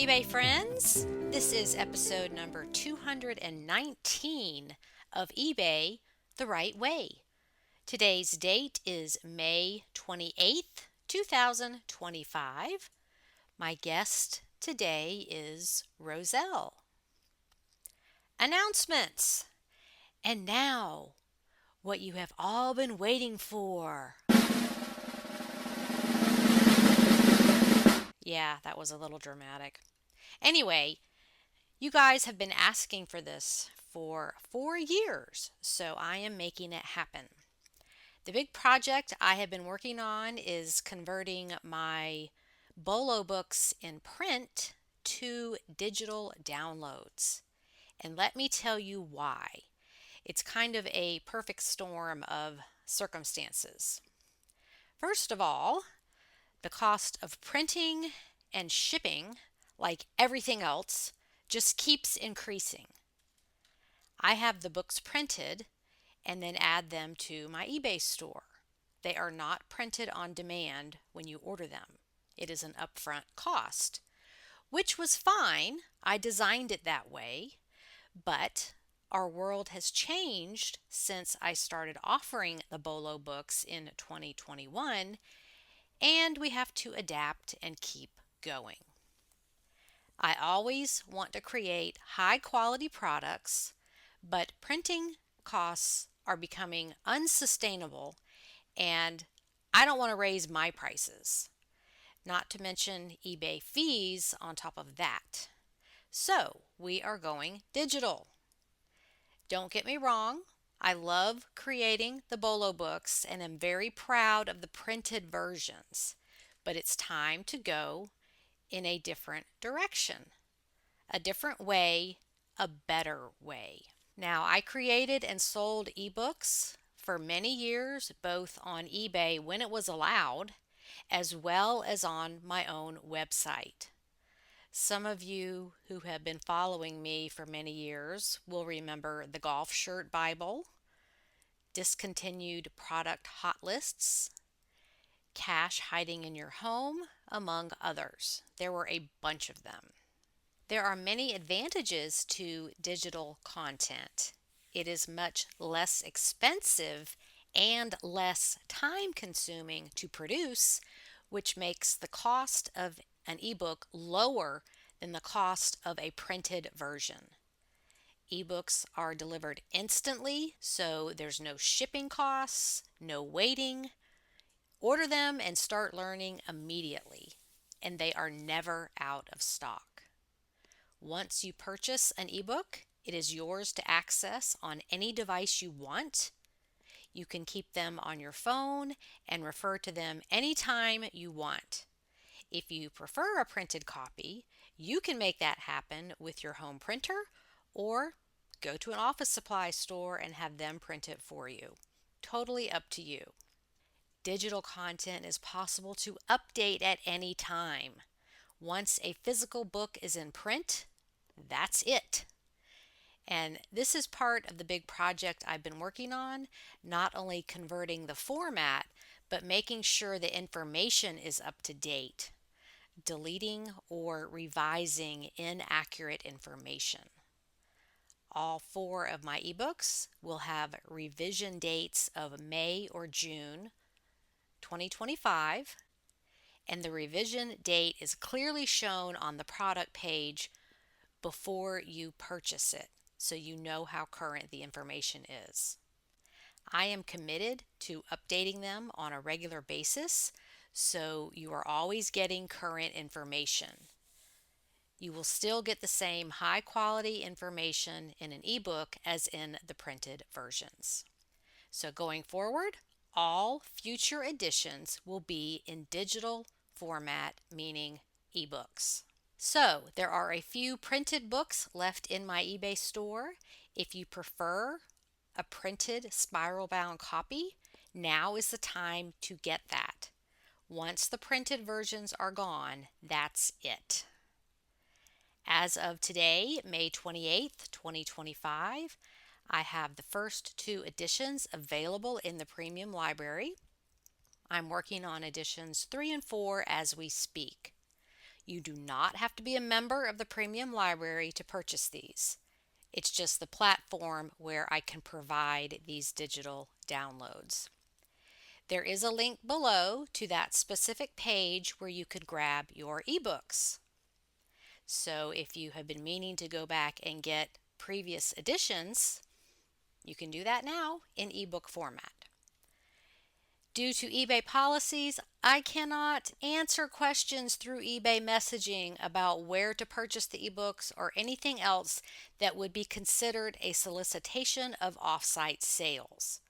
eBay friends. This is episode number 219 of eBay the Right Way. Today's date is May 28th, 2025. My guest today is Roselle. Announcements. And now, what you have all been waiting for. Yeah, that was a little dramatic. Anyway, you guys have been asking for this for 4 years, so I am making it happen. The big project I have been working on is converting my BOLO books in print to digital downloads. And let me tell you why. It's kind of a perfect storm of circumstances. First of all, the cost of printing and shipping, like everything else, just keeps increasing. I have the books printed and then add them to my eBay store. They are not printed on demand when you order them. It is an upfront cost, which was fine. I designed it that way, but our world has changed since I started offering the BOLO books in 2021, and we have to adapt and keep going. I always want to create high quality products, but printing costs are becoming unsustainable and I don't want to raise my prices, not to mention eBay fees on top of that. So we are going digital. Don't get me wrong, I love creating the BOLO books and am very proud of the printed versions, but it's time to go in a different direction, a different way, a better way. Now, I created and sold ebooks for many years, both on eBay when it was allowed, as well as on my own website. Some of you who have been following me for many years will remember the Golf Shirt Bible, discontinued product hot lists, cash hiding in your home, among others. There were a bunch of them. There are many advantages to digital content. It is much less expensive and less time consuming to produce, which makes the cost of an ebook lower than the cost of a printed version. Ebooks are delivered instantly, so there's no shipping costs, no waiting. Order them and start learning immediately, and they are never out of stock. Once you purchase an ebook, it is yours to access on any device you want. You can keep them on your phone and refer to them anytime you want. If you prefer a printed copy, you can make that happen with your home printer or go to an office supply store and have them print it for you. Totally up to you. Digital content is possible to update at any time. Once a physical book is in print, that's it. And this is part of the big project I've been working on, not only converting the format, but making sure the information is up to date, deleting or revising inaccurate information. All 4 of my ebooks will have revision dates of May or June 2025, and the revision date is clearly shown on the product page before you purchase it, so you know how current the information is. I am committed to updating them on a regular basis, so you are always getting current information. You will still get the same high quality information in an ebook as in the printed versions. So going forward, all future editions will be in digital format, meaning ebooks. So there are a few printed books left in my eBay store. If you prefer a printed spiral bound copy, now is the time to get that. Once the printed versions are gone, that's it. As of today, May 28th, 2025, I have the first 2 editions available in the premium library. I'm working on editions 3 and 4 as we speak. You do not have to be a member of the premium library to purchase these. It's just the platform where I can provide these digital downloads. There is a link below to that specific page where you could grab your ebooks. So if you have been meaning to go back and get previous editions, you can do that now in ebook format. Due to eBay policies, I cannot answer questions through eBay messaging about where to purchase the ebooks or anything else that would be considered a solicitation of off-site sales.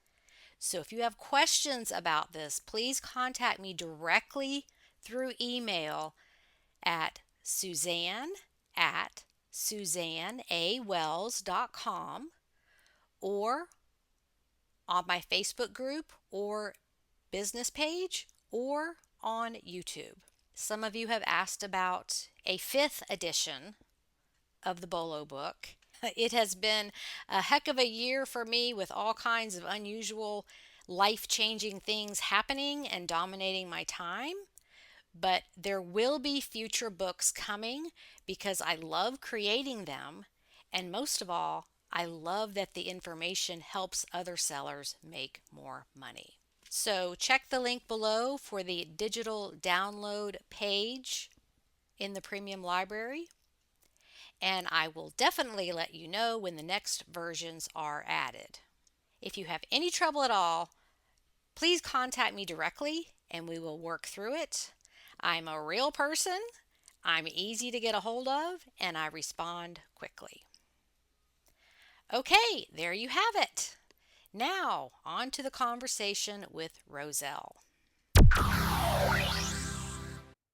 So if you have questions about this, please contact me directly through email at suzanne@suzanneawells.com or on my Facebook group or business page or on YouTube. Some of you have asked about a 5th edition of the BOLO book. It has been a heck of a year for me with all kinds of unusual, life-changing things happening and dominating my time. But there will be future books coming because I love creating them. And most of all, I love that the information helps other sellers make more money. So check the link below for the digital download page in the premium library. And I will definitely let you know when the next versions are added. If you have any trouble at all, please contact me directly and we will work through it. I'm a real person, I'm easy to get a hold of, and I respond quickly. Okay, there you have it. Now, on to the conversation with Roselle.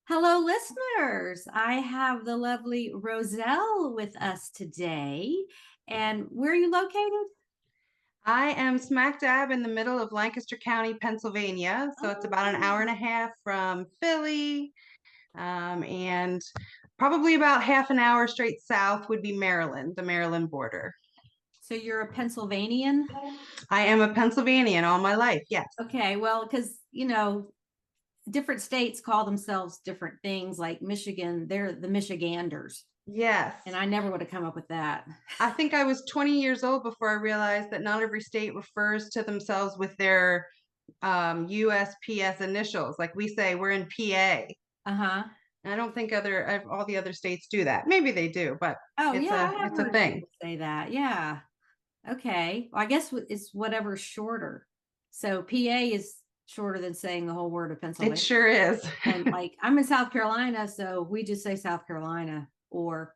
Hello, listeners. I have the lovely Roselle with us today. And where are you located? I am smack dab in the middle of Lancaster County, Pennsylvania. So it's about an hour and a half from Philly. And probably about half an hour straight south would be Maryland, the Maryland border. So you're a Pennsylvanian? I am a Pennsylvanian all my life, yes. Okay, well, because, different states call themselves different things. Like Michigan, they're the Michiganders. Yes. And I never would have come up with that. I think I was 20 years old before I realized that not every state refers to themselves with their USPS initials. Like we say, we're in PA. Uh-huh. I don't think all the other states do that. Maybe they do, but Oh, it's yeah, I have it's a heard thing. people say that. Yeah. Okay. Well, I guess it's whatever's shorter. So PA is shorter than saying the whole word of Pennsylvania. It sure is. And like I'm in South Carolina, so we just say South Carolina or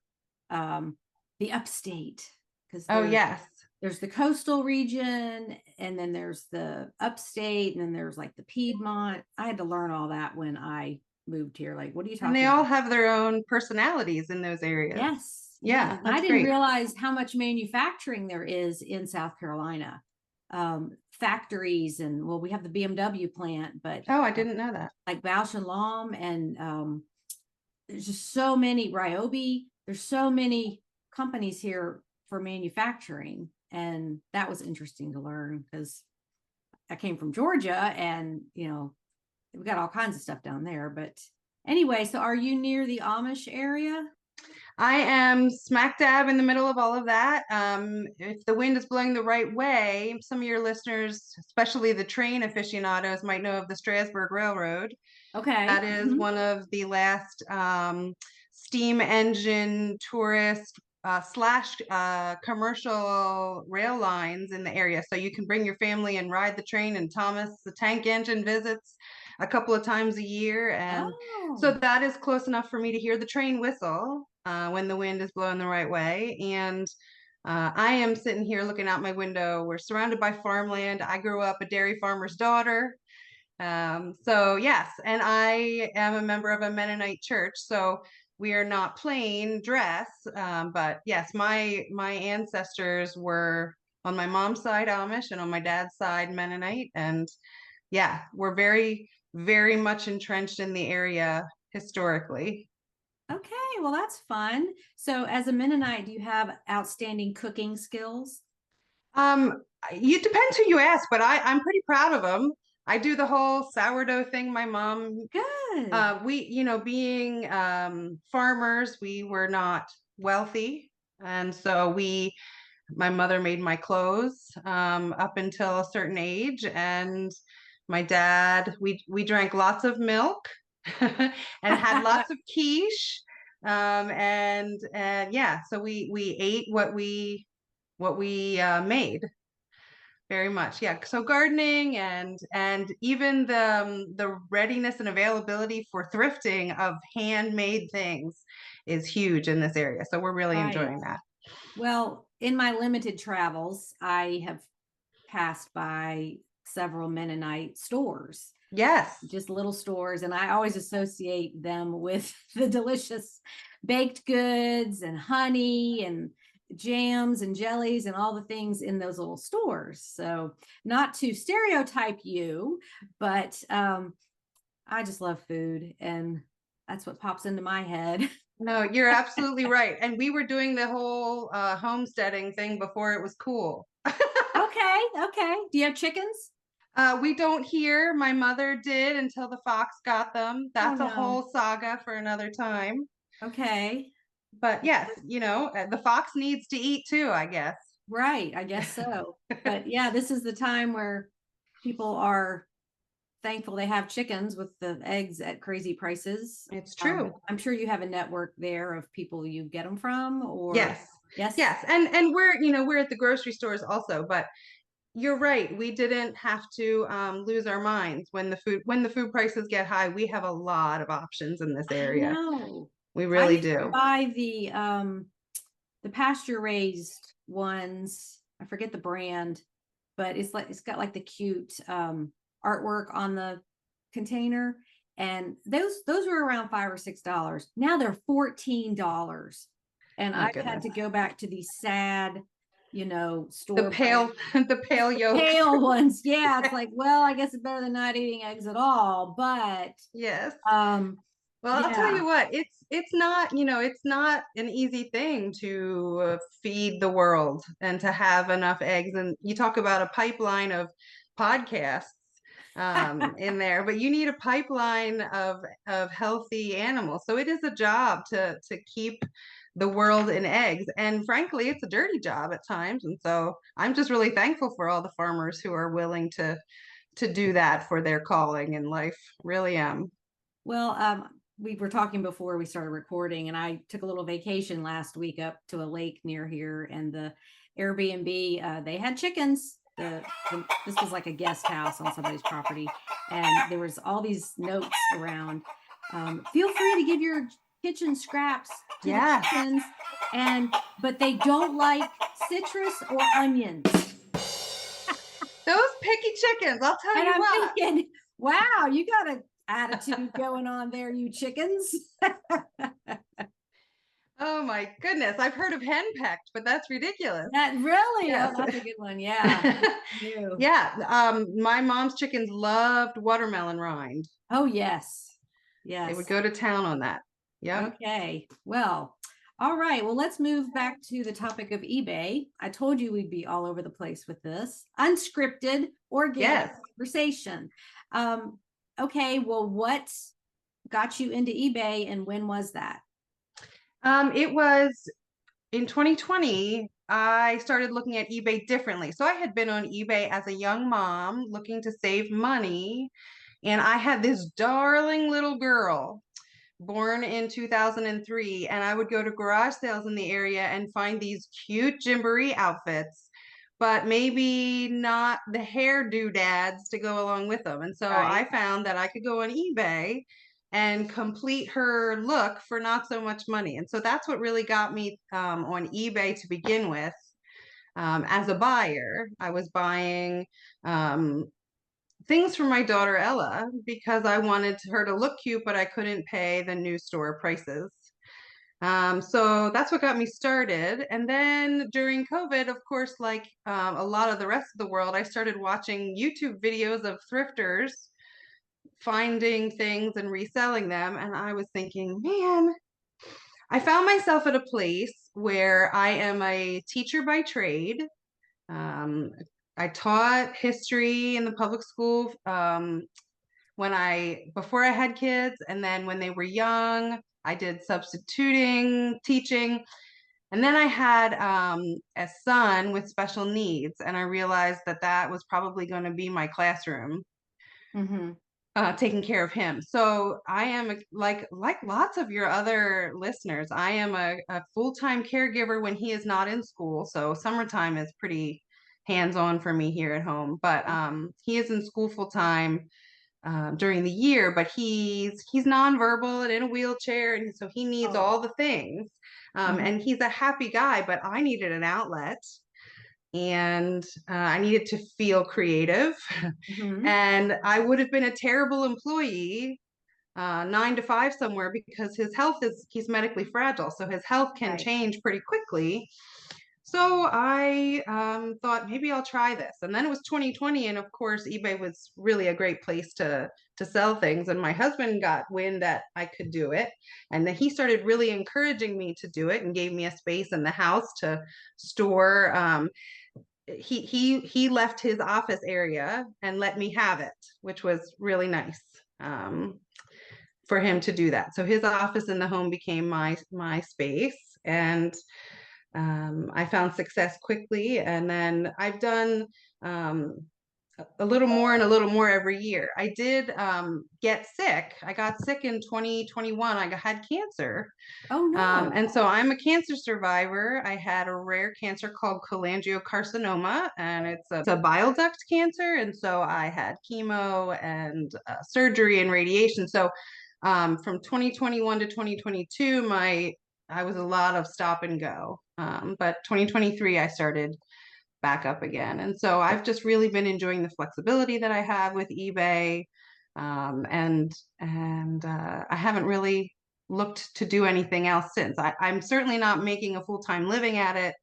the upstate. Because yes. There's the coastal region, and then there's the upstate, and then there's like the Piedmont. I had to learn all that when I moved here. Like, what are you talking And they about? all have their own personalities in those areas. Yes. Yeah, I didn't great. realize how much manufacturing there is in South Carolina. Factories and we have the BMW plant, but I didn't know that. Like Bausch and Lomb, and there's just so many Ryobi. There's so many companies here for manufacturing, and that was interesting to learn because I came from Georgia, and we got all kinds of stuff down there. But anyway, so are you near the Amish area? I am smack dab in the middle of all of that. If the wind is blowing the right way, some of your listeners, especially the train aficionados, might know of the Strasburg Railroad. Okay. That is one of the last steam engine tourist / commercial rail lines in the area. So you can bring your family and ride the train, and Thomas the Tank Engine visits a couple of times a year. And so that is close enough for me to hear the train whistle when the wind is blowing the right way. And I am sitting here looking out my window. We're surrounded by farmland. I grew up a dairy farmer's daughter. So yes, and I am a member of a Mennonite church. So we are not plain dress, but yes, my ancestors were on my mom's side Amish and on my dad's side Mennonite. And yeah, we're very, very much entrenched in the area historically. Okay, well, that's fun. So as a Mennonite, do you have outstanding cooking skills? It depends who you ask, but I'm pretty proud of them. I do the whole sourdough thing my mom Good. Being farmers, we were not wealthy. And so my mother made my clothes up until a certain age. And my dad, we drank lots of milk and had lots of quiche. And yeah, so we ate what we made. Very much, yeah. So gardening and even the readiness and availability for thrifting of handmade things is huge in this area. So we're really Right. enjoying that. Well, in my limited travels, I have passed by several Mennonite stores, Yes. just little stores, and I always associate them with the delicious baked goods and honey and jams and jellies and all the things in those little stores. So, not to stereotype you, but I just love food, and that's what pops into my head. No, you're absolutely right. And we were doing the whole homesteading thing before it was cool. Okay, okay. Do you have chickens? We don't hear. My mother did until the fox got them. Oh That's a no. whole saga for another time. Okay. But yes, the fox needs to eat too, I guess. Right, I guess so. But yeah, this is the time where people are thankful they have chickens with the eggs at crazy prices. It's true. I'm sure you have a network there of people you get them from, or Yes. yes. Yes. And we're at the grocery stores also, but you're right. We didn't have to lose our minds when the food prices get high. We have a lot of options in this I area. know. We I really used to do. buy the pasture raised ones. I forget the brand, but it's got like the cute artwork on the container, and those were around $5 or $6. Now they're $14, and Oh I've had goodness. to go back to these sad, The store pale the pale yolks. pale ones. Yeah, it's like, well, I guess it's better than not eating eggs at all, but Yes. um Well, I'll tell yeah. you what, it's not an easy thing to feed the world and to have enough eggs. And you talk about a pipeline of podcasts in there, but you need a pipeline of healthy animals. So it is a job to keep the world in eggs. And frankly, it's a dirty job at times. And so I'm just really thankful for all the farmers who are willing to do that for their calling in life. Really am. Well, we were talking before we started recording, and I took a little vacation last week up to a lake near here, and the Airbnb, they had chickens. This was like a guest house on somebody's property, and there was all these notes around. Feel free to give your kitchen scraps to Yeah. the chickens, but they don't like citrus or onions. Those picky chickens, I'll tell And you I'm what. thinking, wow, you got an attitude going on there, you chickens. Oh my goodness. I've heard of henpecked, but that's ridiculous. That really, Yes. oh, that's a good one. Yeah. Yeah. My mom's chickens loved watermelon rind. Oh, yes. They would Yes. go to town on that. Yep. Okay. Well, all right. Well, let's move back to the topic of eBay. I told you we'd be all over the place with this unscripted, organic Yes. conversation. Okay. Well, what got you into eBay, and when was that? It was in 2020, I started looking at eBay differently. So I had been on eBay as a young mom looking to save money. And I had this darling little girl born in 2003. And I would go to garage sales in the area and find these cute Gymboree outfits, but maybe not the hair doodads to go along with them. And so Right. I found that I could go on eBay and complete her look for not so much money. And so that's what really got me on eBay to begin with. As a buyer, I was buying things for my daughter Ella because I wanted her to look cute, but I couldn't pay the new store prices. So that's what got me started. And then during COVID, of course, like a lot of the rest of the world, I started watching YouTube videos of thrifters finding things and reselling them. And I was thinking, man, I found myself at a place where I am a teacher by trade. Um, I taught history in the public school before I had kids, and then when they were young, I did substituting, teaching. And then I had a son with special needs, and I realized that that was probably going to be my classroom, Mm-hmm. taking care of him. So I am like lots of your other listeners. I am a full-time caregiver when he is not in school. So summertime is pretty hands-on for me here at home. But he is in school full-time during the year, but he's nonverbal and in a wheelchair, and so he needs Oh. all the things. Mm-hmm. And he's a happy guy, but I needed an outlet, and I needed to feel creative. Mm-hmm. And I would have been a terrible employee, 9 to 5 somewhere, because he's medically fragile, so his health can Right. change pretty quickly. So I thought maybe I'll try this. And then it was 2020, and of course eBay was really a great place to sell things. And my husband got wind that I could do it, and then he started really encouraging me to do it and gave me a space in the house to store. He left his office area and let me have it, which was really nice. For him to do that. So his office in the home became my space, and I found success quickly. And then I've done um, a little more and a little more every year. I did get sick. I got sick in 2021. I had cancer. Oh no. And so I'm a cancer survivor. I had a rare cancer called cholangiocarcinoma, and it's a bile duct cancer. And so I had chemo and surgery and radiation. So from 2021 to 2022, I was a lot of stop and go. But 2023, I started back up again. And so I've just really been enjoying the flexibility that I have with eBay. And I haven't really looked to do anything else since. I'm certainly not making a full-time living at it.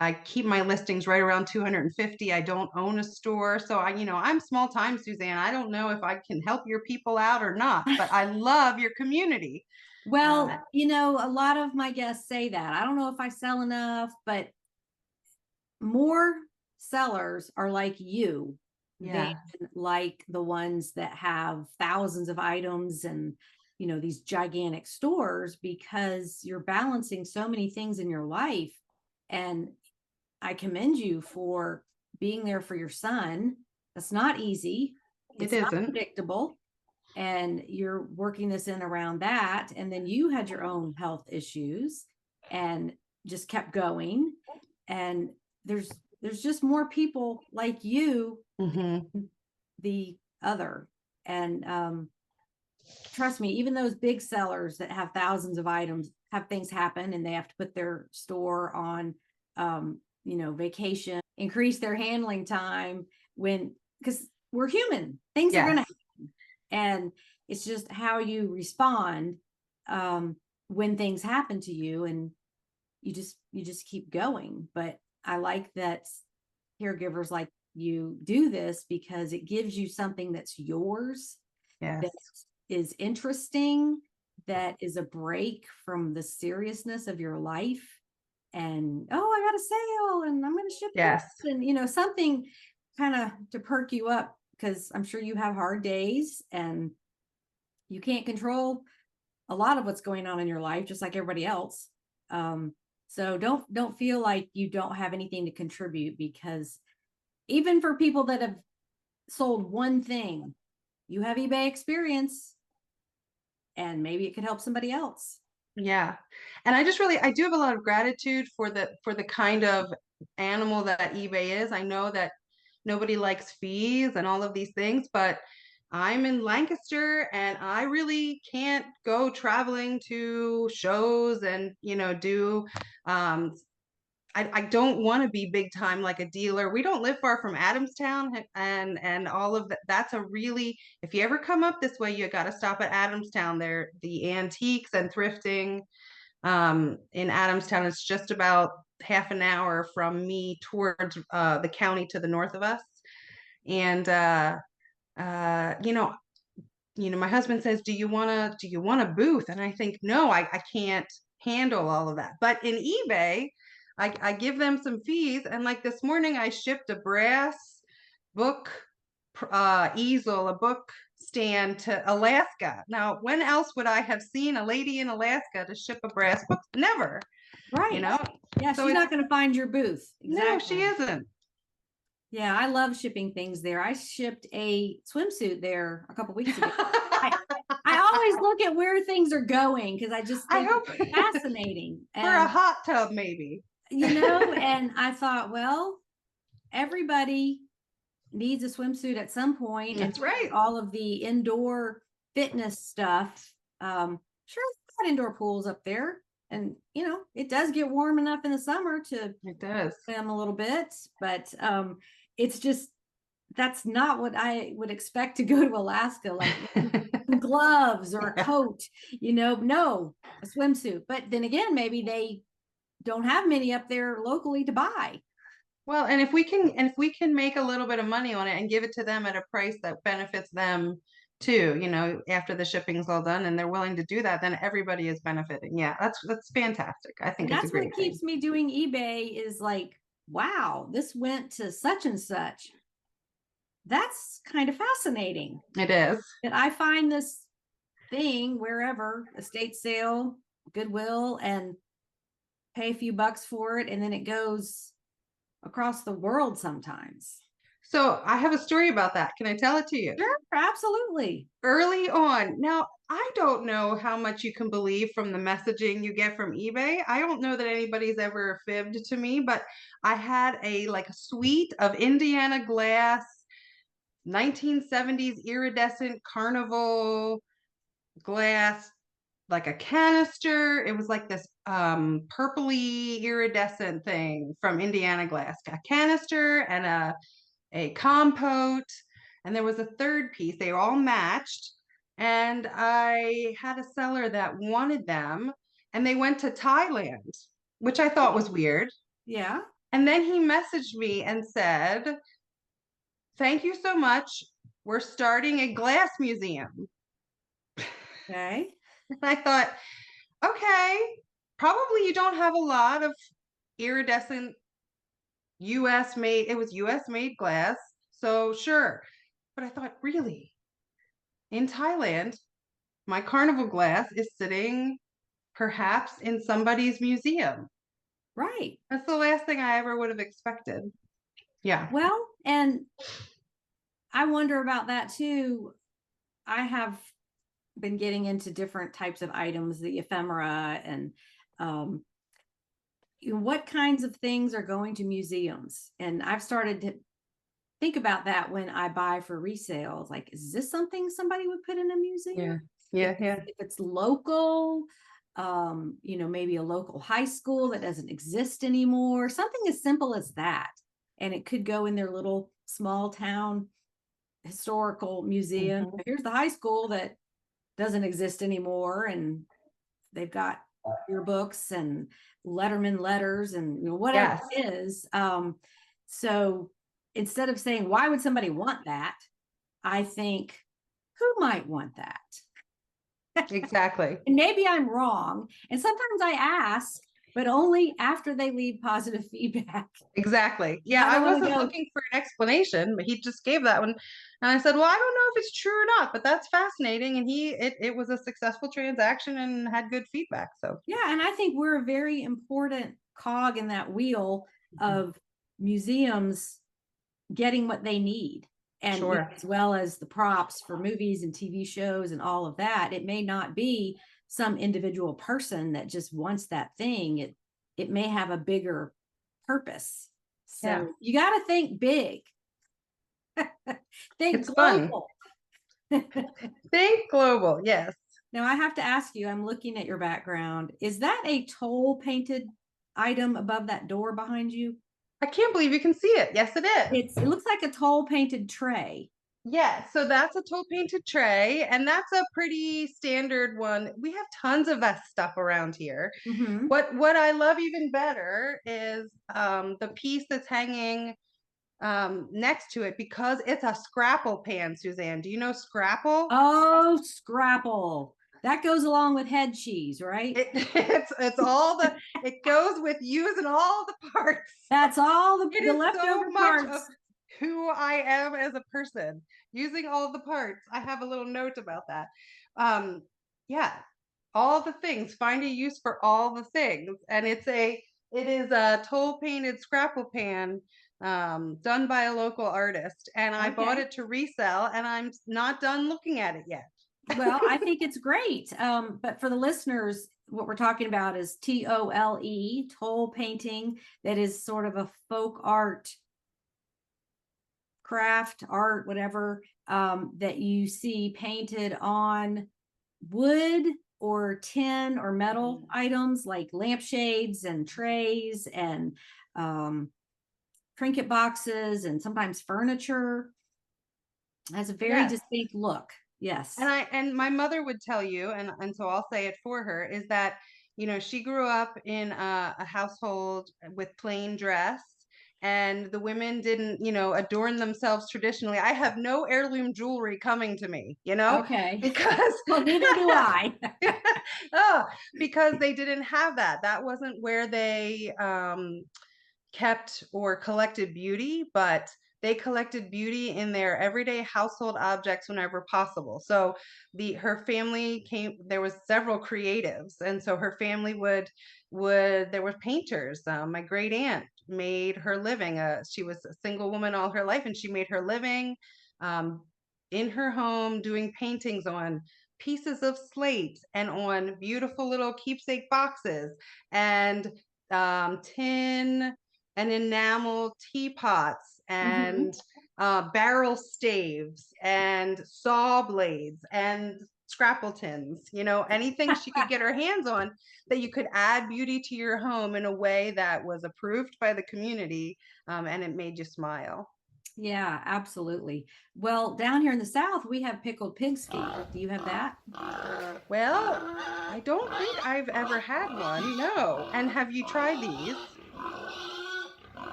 I keep my listings right around 250. I don't own a store. So I'm small time, Suzanne. I don't know if I can help your people out or not, but I love your community. Well, a lot of my guests say that. I don't know if I sell enough, but more sellers are like you than Yeah. like the ones that have thousands of items and these gigantic stores, because you're balancing so many things in your life. And I commend you for being there for your son. That's not easy. It It's not isn't. predictable. And you're working this in around that. And then you had your own health issues and just kept going. And there's just more people like you, Mm-hmm. the other. And trust me, even those big sellers that have thousands of items have things happen, and they have to put their store on vacation, increase their handling time, because we're human, things are going to Yes. happen. And it's just how you respond when things happen to you, and you just keep going. But I like that caregivers like you do this, because it gives you something that's yours, Yes. that is interesting, that is a break from the seriousness of your life. And I got a sale and I'm going to ship Yes. this, and something kind of to perk you up, because I'm sure you have hard days and you can't control a lot of what's going on in your life, just like everybody else. So don't feel like you don't have anything to contribute, because even for people that have sold one thing, you have eBay experience, and maybe it could help somebody else. Yeah. And I do have a lot of gratitude for the kind of animal that eBay is. I know that nobody likes fees and all of these things, but I'm in Lancaster and I really can't go traveling to shows and, do I don't want to be big time like a dealer. We don't live far from Adamstown, and all of that. That's a really, if you ever come up this way, you got to stop at Adamstown. There, the antiques and thrifting in Adamstown. It's just about half an hour from me towards the county to the north of us. And uh, you know, my husband says, do you want a booth? And I think, no, I can't handle all of that. But in eBay, I give them some fees. And like this morning, I shipped a brass book easel, a book stand to Alaska. Now, when else would I have seen a lady in Alaska to ship a brass book? Never, Right. you know? Yeah, So she's it's, not going to find your booth. no, Exactly. she isn't. Yeah, I love shipping things there. I shipped a swimsuit there a couple weeks ago. I always look at where things are going because I just I think hope it's fascinating. for a And, hot tub, maybe. and I thought, well, everybody needs a swimsuit at some point, and That's right. all of the indoor fitness stuff. Sure, we've got indoor pools up there, and it does get warm enough in the summer to It does. swim a little bit, but it's just that's not what I would expect to go to Alaska, like gloves or a coat, no, a swimsuit. But then again, maybe they don't have many up there locally to buy. Well, and if we can make a little bit of money on it and give it to them at a price that benefits them too, after the shipping's all done and they're willing to do that, then everybody is benefiting. Yeah, that's fantastic. I think And it's a that's what great thing. keeps me doing eBay is like, wow, this went to such and such. That's kind of fascinating It is. that I find this thing wherever, estate sale, Goodwill, and pay a few bucks for it, and then it goes across the world sometimes. So I have a story about that. Can I tell it to you? Sure, absolutely. Early on. Now, I don't know how much you can believe from the messaging you get from eBay. I don't know that anybody's ever fibbed to me, but I had a suite of Indiana glass 1970s iridescent carnival glass, like a canister. It was like this purpley iridescent thing from Indiana glass, a canister and a compote, and there was a third piece. They were all matched, and I had a seller that wanted them, and they went to Thailand, which I thought was weird. Yeah. And then he messaged me and said, "Thank you so much. We're starting a glass museum." Okay. And I thought, okay, probably you don't have a lot of iridescent US made, it was US made glass. So sure. But I thought, really? In Thailand, my carnival glass is sitting perhaps in somebody's museum. Right. That's the last thing I ever would have expected. Yeah. Well, and I wonder about that too. I have been getting into different types of items, the ephemera, and what kinds of things are going to museums. And I've started to think about that when I buy for resale. Like, is this something somebody would put in a museum? Yeah. If it's local, maybe a local high school that doesn't exist anymore, something as simple as that. And it could go in their little small town historical museum. Mhm. Here's the high school that doesn't exist anymore, and they've got yearbooks and Letterman letters and whatever Yes. it is. So instead of saying, why would somebody want that? I think, who might want that? Exactly. And maybe I'm wrong. And sometimes I ask, but only after they leave positive feedback. Exactly. Yeah, I wasn't looking for an explanation, but he just gave that one. And I said, well, I don't know if it's true or not, but that's fascinating. And it was a successful transaction and had good feedback. So yeah, and I think we're a very important cog in that wheel of museums getting what they need. And sure. as well as the props for movies and TV shows and all of that. It may not be some individual person that just wants that thing. It may have a bigger purpose. So Yeah. you got to think big. Think it's global. Fun. Think global. Yes. Now I have to ask you, I'm looking at your background. Is that a toll painted item above that door behind you? I can't believe you can see it. Yes, it is. It looks like a toll painted tray. Yeah, so that's a toll painted tray, and that's a pretty standard one. We have tons of that stuff around here. Mm-hmm. What I love even better is the piece that's hanging next to it, because it's a Scrapple pan, Suzanne. Do you know Scrapple? Oh, Scrapple. That goes along with head cheese, right? It's all it goes with using all the parts. That's all the is leftover so much parts. who I am as a person, using all the parts. I have a little note about that. Yeah, all the things, find a use for all the things. And it is a toll painted Scrapple pan, done by a local artist. And I bought Okay. it to resell, and I'm not done looking at it yet. Well, I think it's great. But for the listeners, what we're talking about is TOLE, toll painting. That is sort of a folk art, craft art, whatever, that you see painted on wood or tin or metal items like lampshades and trays and trinket boxes and sometimes furniture. It has a very Yes. distinct look. Yes. And my mother would tell you, and so I'll say it for her, is that, she grew up in a household with plain dress, and the women didn't, adorn themselves traditionally. I have no heirloom jewelry coming to me, Okay. because Well, neither do I. oh, because they didn't have that. That wasn't where they kept or collected beauty, but they collected beauty in their everyday household objects whenever possible. So her family came, there was several creatives, and so her family would there were painters. My great aunt made her living. She was a single woman all her life, and she made her living um, in her home doing paintings on pieces of slate and on beautiful little keepsake boxes and tin and enamel teapots and barrel staves and saw blades and scrapple tins, anything she could get her hands on that you could add beauty to your home in a way that was approved by the community, and it made you smile. Yeah, absolutely. Well, down here in the South, we have pickled pig's feet. Do you have that? Well, I don't think I've ever had one, no. And have you tried these?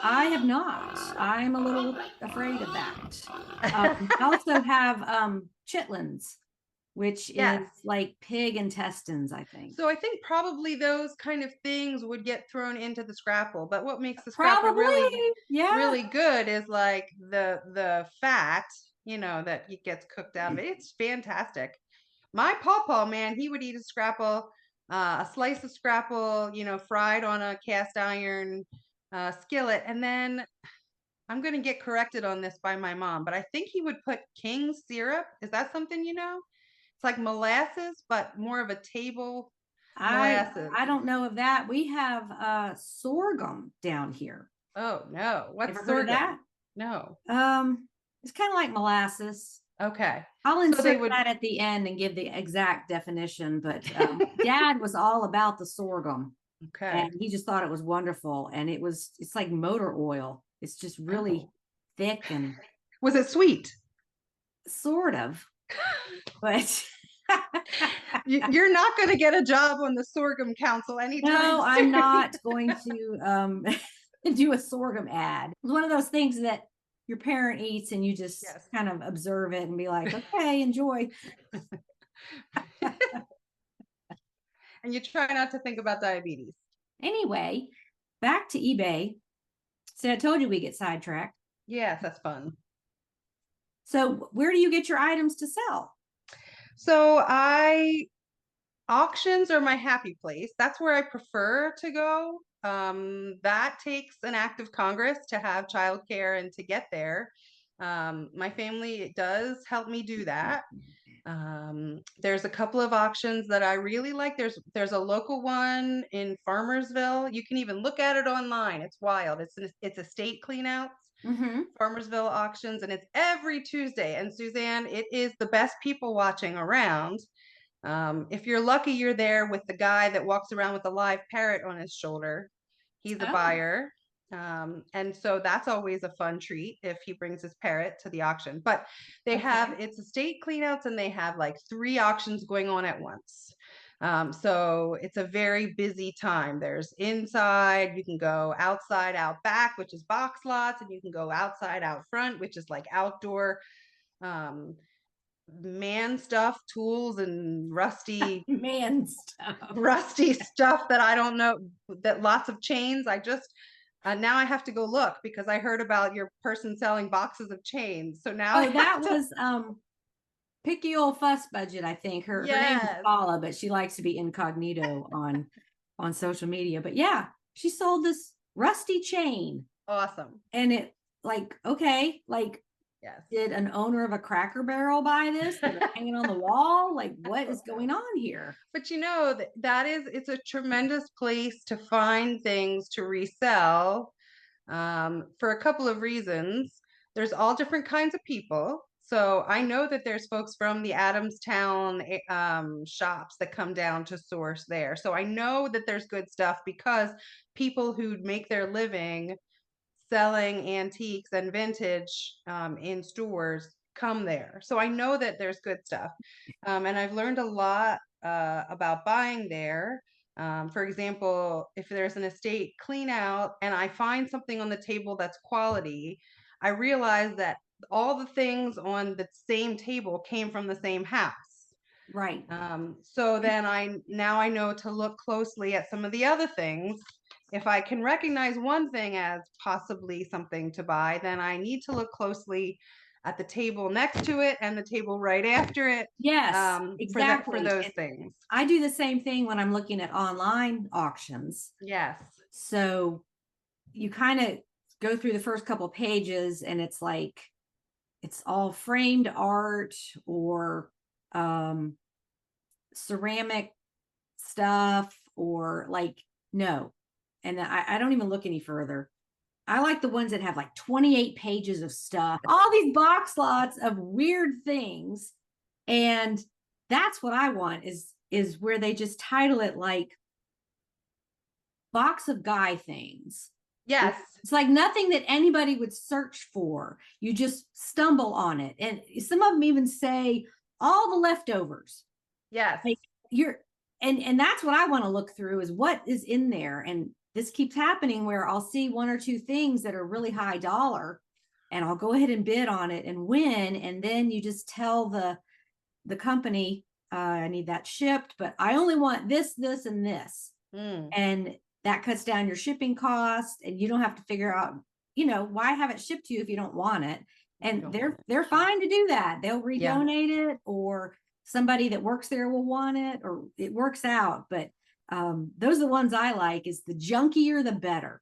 I have not. I'm a little afraid of that. I also have chitlins, which is Yes. like pig intestines, I think. So I think probably those kind of things would get thrown into the Scrapple, but what makes the Scrapple Probably, really, yeah. really good is like the fat, that it gets cooked out of it. It's fantastic. My pawpaw, man, he would eat a Scrapple, a slice of Scrapple, fried on a cast iron skillet, and then I'm going to get corrected on this by my mom, but I think he would put King syrup. Is that something you know? It's like molasses, but more of a table molasses. I don't know of that. We have sorghum down here. Oh no, what's Ever heard of sorghum? that? No. It's kind of like molasses. Okay. I'll So they insert would. that at the end and give the exact definition, but Dad was all about the sorghum. Okay. And he just thought it was wonderful. And it's like motor oil. It's just really thick and Was it sweet? sort of, but You're not going to get a job on the sorghum council anytime no, soon. I'm not going to do a sorghum ad. It's one of those things that your parent eats and you just kind of observe it and be like, okay, enjoy. And you try not to think about diabetes. Anyway, back to eBay. So I told you we get sidetracked. Yes, that's fun. So where do you get your items to sell? So auctions are my happy place. That's where I prefer to go. That takes an act of Congress to have childcare and to get there. My family does help me do that. There's a couple of auctions that I really like. There's a local one in Farmersville. You can even look at it online. It's wild. It's estate cleanouts. Farmersville auctions, and it's every Tuesday. And Suzanne, it is the best people watching around. If you're lucky, you're there with the guy that walks around with a live parrot on his shoulder. He's a buyer. And so that's always a fun treat if he brings his parrot to the auction. But they have, it's estate cleanouts, and they have like 3 auctions going on at once. So it's a very busy time. There's inside, you can go outside, out back, which is box lots, and you can go outside, out front, which is like outdoor man stuff, tools, and rusty man stuff. rusty stuff that I don't know, that lots of chains. I just Now I have to go look because I heard about your person selling boxes of chains. So now I Oh, that have to. was Picky Old Fuss Budget, I think. Her name is Yes. Paula, but she likes to be incognito on social media. But yeah, she sold this rusty chain, Awesome. and it like, okay, like, Yes. did an owner of a Cracker Barrel buy this? They're hanging on the wall. Like, what is going on here? But you know, it's a tremendous place to find things to resell, for a couple of reasons. There's all different kinds of people. So I know that there's folks from the Adamstown shops that come down to source there. So I know that there's good stuff because people who make their living selling antiques and vintage in stores come there. So I know that there's good stuff. And I've learned a lot about buying there. For example, if there's an estate clean out and I find something on the table that's quality, I realize that all the things on the same table came from the same house. Right. So then now I know to look closely at some of the other things. If I can recognize one thing as possibly something to buy, then I need to look closely at the table next to it and the table right after it, Yes, for exactly. those And things. I do the same thing when I'm looking at online auctions. Yes. So you kind of go through the first couple pages and it's like, it's all framed art or ceramic stuff, or like, no. And I don't even look any further. I like the ones that have like 28 pages of stuff, all these box lots of weird things. And that's what I want is where they just title it like box of guy things. Yes. It's like nothing that anybody would search for. You just stumble on it. And some of them even say all the leftovers. Yes. Like you're and that's what I want to look through is what is in there. And this keeps happening where I'll see one or two things that are really high dollar and I'll go ahead and bid on it and win. And then you just tell the company, I need that shipped, but I only want this, and this. And that cuts down your shipping cost and you don't have to figure out, why have it shipped to you if you don't want it. And they're fine to do that. They'll redonate it, or somebody that works there will want it, or it works out. But those are the ones I like. Is the junkier the better.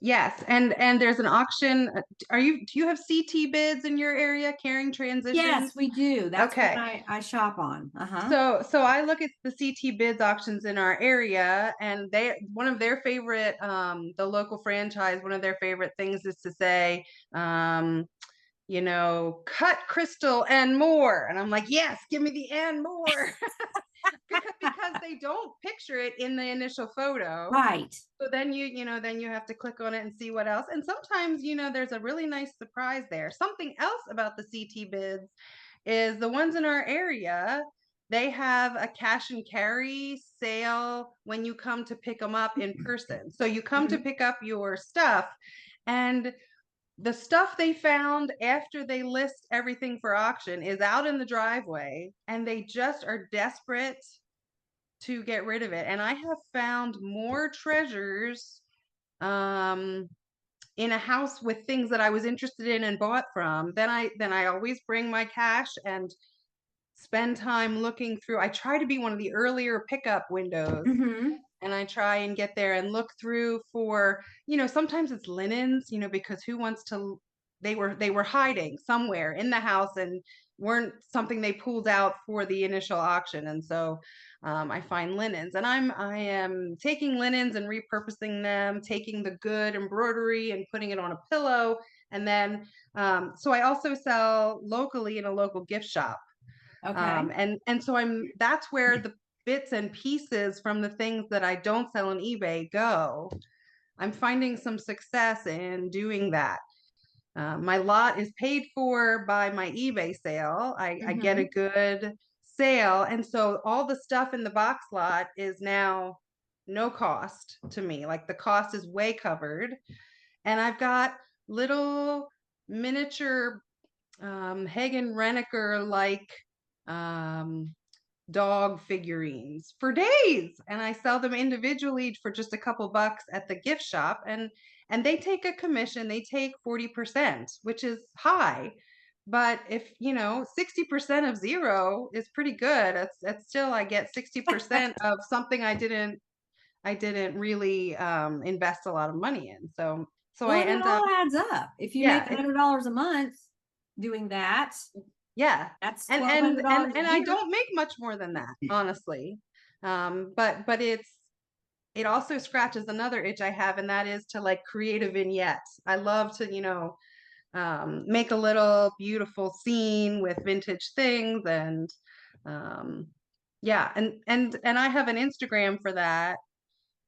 Yes, and there's an auction. Do you have CT bids in your area, carrying transitions? Yes, we do. That's Okay. what I shop on. So I look at the CT bids auctions in our area, and one of their favorite, the local franchise, one of their favorite things is to say, cut crystal and more. And I'm like, yes, give me the and more. because they don't picture it in the initial photo. Right. So then then you have to click on it and see what else. And sometimes, there's a really nice surprise there. Something else about the CT bids is the ones in our area, they have a cash and carry sale when you come to pick them up in person. So you come to pick up your stuff, and the stuff they found after they list everything for auction is out in the driveway, and they just are desperate to get rid of it. And I have found more treasures in a house with things that I was interested in and bought from. Then I always bring my cash and spend time looking through. I try to be one of the earlier pickup windows. And I try and get there and look through for, sometimes it's linens, because who wants to, they were hiding somewhere in the house and weren't something they pulled out for the initial auction. And so I find linens, and I am taking linens and repurposing them, taking the good embroidery and putting it on a pillow. And then, so I also sell locally in a local gift shop. Okay. And so that's where the bits and pieces from the things that I don't sell on eBay go. I'm finding some success in doing that. My lot is paid for by my eBay sale. I get a good sale. And so all the stuff in the box lot is now no cost to me. Like the cost is way covered. And I've got little miniature Hagen Renneker like dog figurines for days, and I sell them individually for just a couple bucks at the gift shop, and and they take a commission. They take 40%, which is high. But if, 60% of zero is pretty good. That's still, I get 60% of something I didn't really invest a lot of money in. So Well, I and it end up, all adds up. If you make yeah, $100 a month doing that, yeah. that's And twelve and hundred and dollars a and I year. don't make much more than that, honestly. But it also scratches another itch I have, and that is to like create a vignette. I love to, make a little beautiful scene with vintage things, and yeah, and I have an Instagram for that.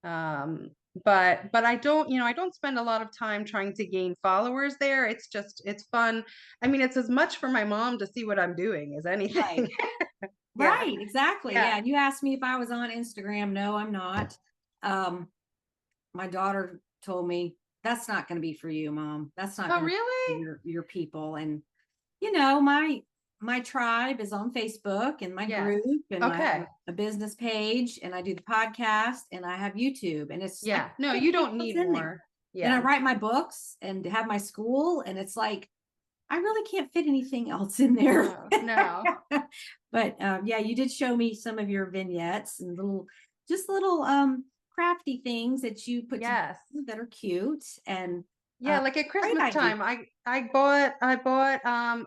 Um, but I don't spend a lot of time trying to gain followers there. It's fun. I mean, it's as much for my mom to see what I'm doing as anything. Right. Yeah. Right. Exactly. Yeah. Yeah. You asked me if I was on Instagram. No, I'm not. Um, my daughter told me that's not going to be for you, Mom. That's not Oh, going to be really? your people. And my tribe is on Facebook and my Yes. group, and I have Okay. a business page, and I do the podcast, and I have YouTube, and I Yeah. No, can't you fit don't what's need in there. more. And I Yeah. write my books and have my school, and it's like I really can't fit anything else in there. No, no. But yeah, you did show me some of your vignettes and little crafty things that you put together Yes. that are cute, and Yeah, like at great Christmas idea. time, I bought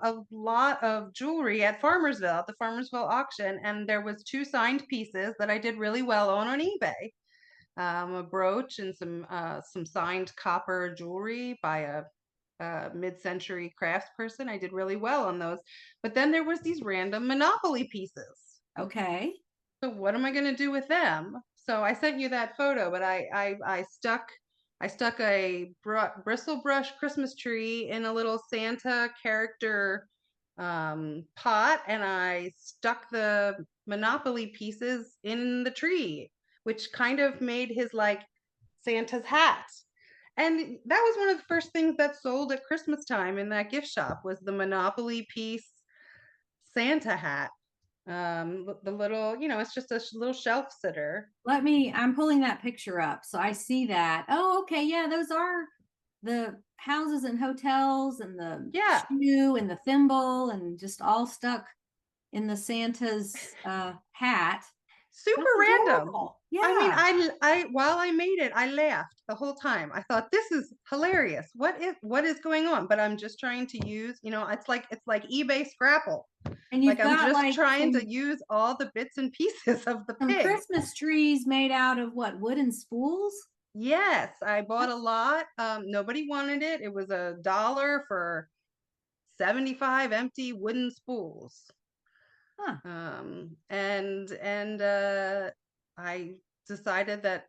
a lot of jewelry at Farmersville, at the Farmersville auction, and there was two signed pieces that I did really well on eBay. A brooch and some signed copper jewelry by a mid-century crafts person. I did really well on those. But then there was these random Monopoly pieces. Okay. So what am I going to do with them? So I sent you that photo, but I stuck a bristle brush Christmas tree in a little Santa character pot, and I stuck the Monopoly pieces in the tree, which kind of made his like Santa's hat. And that was one of the first things that sold at Christmas time in that gift shop was the Monopoly piece Santa hat. The little, it's just a little shelf sitter. I'm pulling that picture up. So I see that. Oh, okay. Yeah, those are the houses and hotels and the Yeah, shoe and the thimble and just all stuck in the Santa's hat. super That's random. adorable. I mean, Yeah. I while I made it, I laughed the whole time. I thought this is hilarious. What is going on? But I'm just trying to use, it's like eBay Scrapple. And Like you've I'm got just like trying to use all the bits and pieces of the some pig. Christmas trees made out of what, wooden spools? Yes, I bought a That's, lot. Nobody wanted it. It was $1 for 75 empty wooden spools. huh. And I decided that,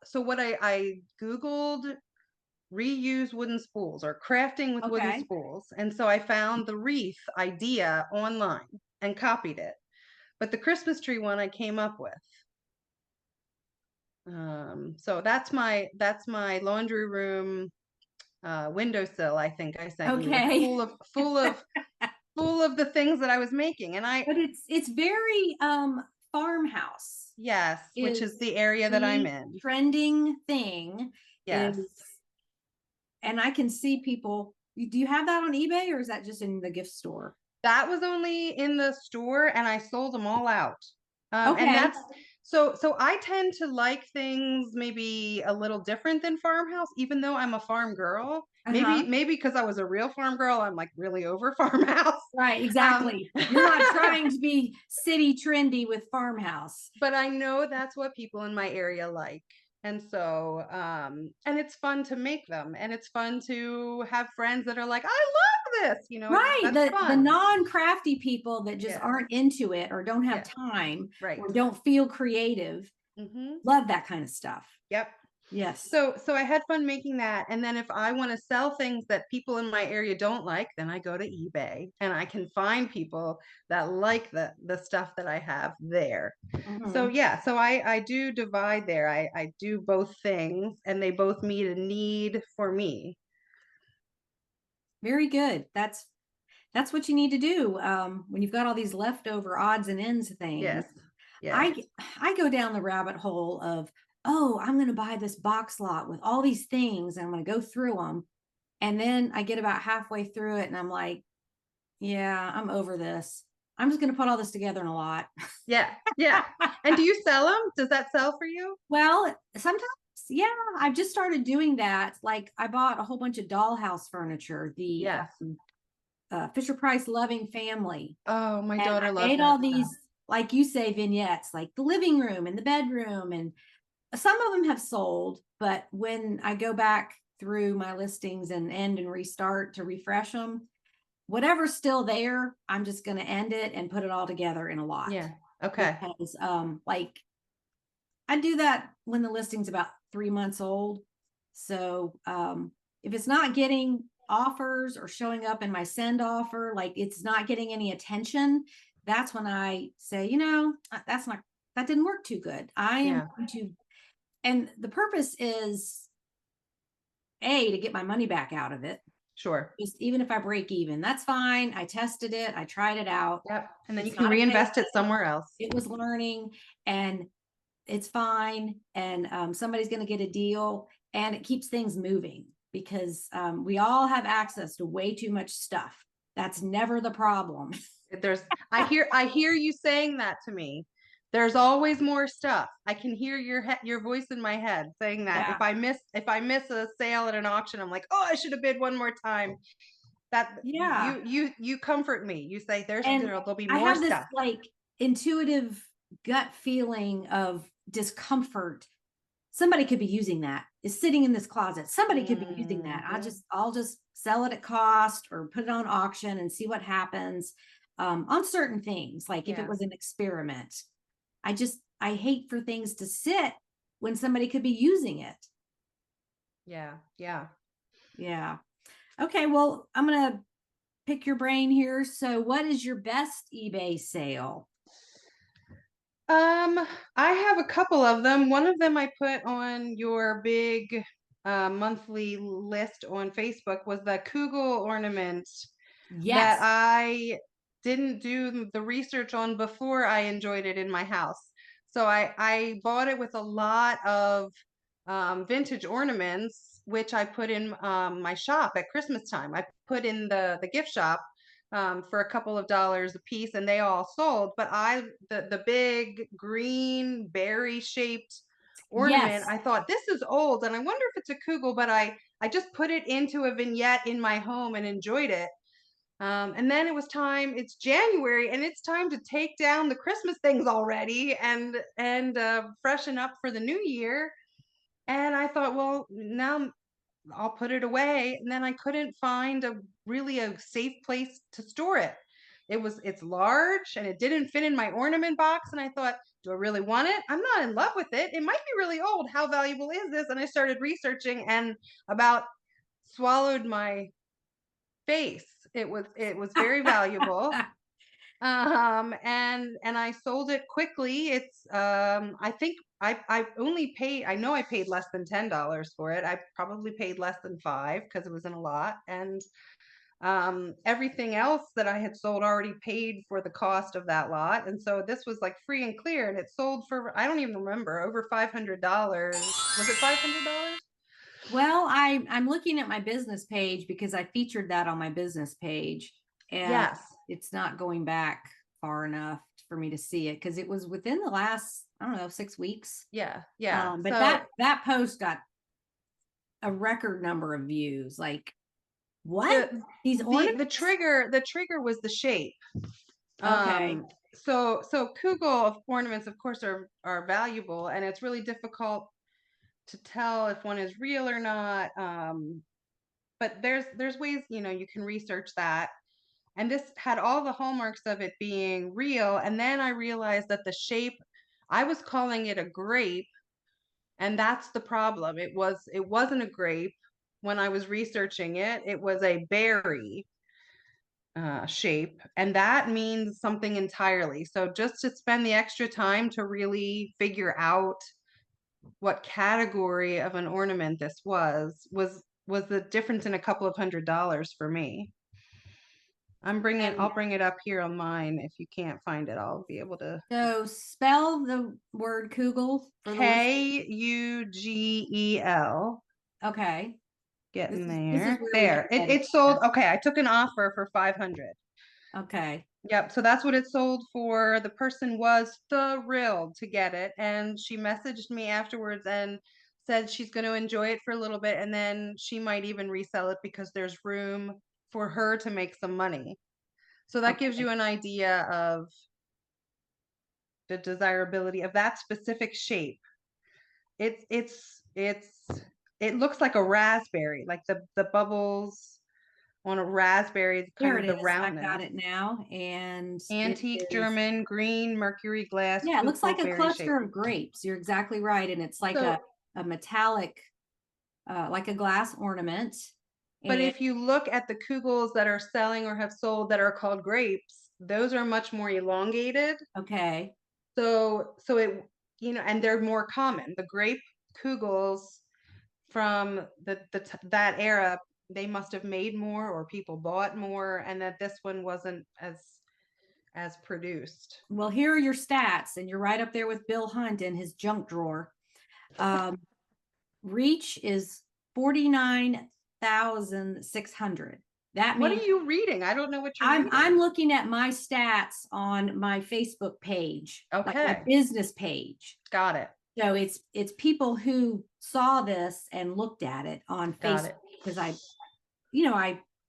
so what I Googled reuse wooden spools or crafting with wooden Okay. spools. And so I found the wreath idea online and copied it. But the Christmas tree one I came up with. So that's my laundry room windowsill. I think I sent you, with Okay. full of the things that I was making. And But it's very farmhouse yes, which is is the area that I'm the in. trending thing Yes. is, and I can see people. Do you have that on eBay, or is that just in the gift store? That was only in the store, and I sold them all out. And Okay. that's so I tend to like things maybe a little different than farmhouse, even though I'm a farm girl. Uh-huh. Maybe because I was a real farm girl, I'm like really over farmhouse. Right, Um, exactly. You're not trying to be city trendy with farmhouse. but I know that's what people in my area like. And so, and it's fun to make them, and it's fun to have friends that are like, I love this, Right. that's The fun. non-crafty people that just Yes, aren't into it or don't have yes, time right. or don't feel creative Mm-hmm. love that kind of stuff. Yep. Yes. So I had fun making that. And then if I want to sell things that people in my area don't like, then I go to eBay and I can find people that like the stuff that I have there. So Mhm. yeah, so I do divide there. I do both things, and they both meet a need for me. Very good. That's what you need to do when you've got all these leftover odds and ends things. Yes. Yes. I I go down the rabbit hole of oh, I'm going to buy this box lot with all these things and I'm going to go through them. And then I get about halfway through it and I'm like, yeah, I'm over this. I'm just going to put all this together in a lot. Yeah. Yeah. And do you sell them? Does that sell for you? Well, sometimes, yeah, I've just started doing that. Like I bought a whole bunch of dollhouse furniture, the Yes. Fisher Price Loving Family. Oh, my And daughter I loves made that all stuff. these, like you say, vignettes, like the living room and the bedroom. And some of them have sold, but when I go back through my listings and end and restart to refresh them, whatever's still there, I'm just going to end it and put it all together in a lot. Yeah. Okay. Because like I do that when the listing's about 3 months old. So if it's not getting offers or showing up in my send offer, like it's not getting any attention, that's when I say, that didn't work too good. I am Yeah. going to, and the purpose is to get my money back out of it. Sure. Just even if I break even, that's fine. I tested it. I tried it out. Yep. And then you It's can not a reinvest it failure. somewhere else. It was learning and it's fine. And somebody's going to get a deal and it keeps things moving because we all have access to way too much stuff. That's never the problem. There's, I hear you saying that to me. There's always more stuff. I can hear your voice in my head saying that. Yeah. If I miss a sale at an auction, I'm like, oh, I should have bid one more time. That Yeah. you comfort me. You say And there'll be I more have this stuff. like intuitive gut feeling of discomfort. Somebody could be using that. Is sitting in this closet. Somebody could be using that. Mhm. I'll just sell it at cost or put it on auction and see what happens on certain things. Like if it Yeah. was an experiment, I hate for things to sit when somebody could be using it. Yeah. Yeah. Yeah. Okay. Well, I'm gonna pick your brain here. So, what is your best eBay sale? I have a couple of them. One of them I put on your big monthly list on Facebook was the Kugel ornament that Yes. I didn't do the research on before I enjoyed it in my house. So I bought it with a lot of vintage ornaments, which I put in my shop at Christmas time. I put in the gift shop for a couple of dollars a piece, and they all sold. But the big green berry shaped ornament, Yes. I thought this is old, and I wonder if it's a Kugel. But I just put it into a vignette in my home and enjoyed it. And then it was time. It's January, and it's time to take down the Christmas things already and freshen up for the new year. And I thought, well, now I'll put it away. And then I couldn't find a safe place to store it. It's large and it didn't fit in my ornament box. And I thought, do I really want it? I'm not in love with it. It might be really old. How valuable is this? And I started researching and about swallowed my face. It was very valuable. And I sold it quickly. It's I think I only paid, I know I paid less than $10 for it. I probably paid less than 5 because it was in a lot. And everything else that I had sold already paid for the cost of that lot. And so this was like free and clear, and it sold for, I don't even remember, over $500. Was it $500? Well, I'm looking at my business page because I featured that on my business page, and Yes. it's not going back far enough for me to see it because it was within the last, I don't know, 6 weeks. Yeah. Yeah. But So that post got a record number of views. Like, what? the These the ornaments? the trigger was the shape. Okay. So Kugel ornaments, of course, are valuable, and it's really difficult to tell if one is real or not. But there's ways, you can research that. And this had all the hallmarks of it being real. And then I realized that the shape, I was calling it a grape, and that's the problem. It wasn't a grape when I was researching it. It was a berry shape, and that means something entirely. So just to spend the extra time to really figure out what category of an ornament this was the difference in a couple of $100s for me. I'll bring And it up here on mine. If you can't find it, I'll be able to. so spell the word Kugel for the list. Kugel. Okay. Getting This is there. where we There. get It sold. Okay, I took an offer for 500. Okay. Yep. So that's what it sold for. The person was thrilled to get it, and she messaged me afterwards and said she's going to enjoy it for a little bit, and then she might even resell it because there's room for her to make some money. So that gives you an idea of the desirability of that specific shape. It looks like a raspberry, like the bubbles on a raspberry is kind There of it the is. I roundness. got it now. And it Antique is, German green mercury glass yeah, it looks like a berry shape. cluster of grapes. You're exactly right. And it's like So, a metallic, like a glass ornament. but And if you look at the kugels that are selling or have sold that are called grapes, those are much more elongated. okay. So it, and they're more common. The grape kugels from that era, they must have made more or people bought more, and that this one wasn't as produced. Well, here are your stats, and you're right up there with Bill Hunt in his junk drawer. Reach is 49,600. That What means are you reading? I don't know what you're reading. I'm looking at my stats on my Facebook page, like my Okay. business page. Got it. So it's people who saw this and looked at it on Got Facebook it. because I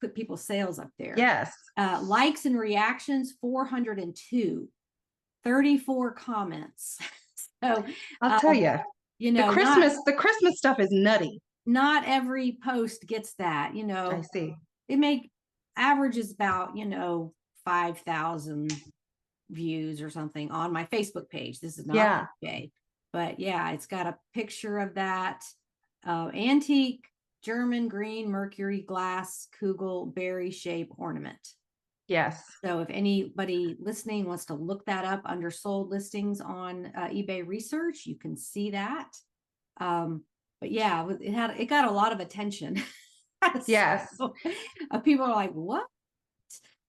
put people's sales up there. Yes. Likes and reactions 402, 34 comments. So I'll tell you. The Christmas stuff is nutty. Not every post gets that, I see. it averages about 5,000 views or something on my Facebook page. This is not eBay, but yeah, it's got a picture of that antique German green mercury glass kugel berry shape ornament. Yes. So if anybody listening wants to look that up under sold listings on eBay research, you can see that. But yeah, it got a lot of attention. Yes. So, people are like, what?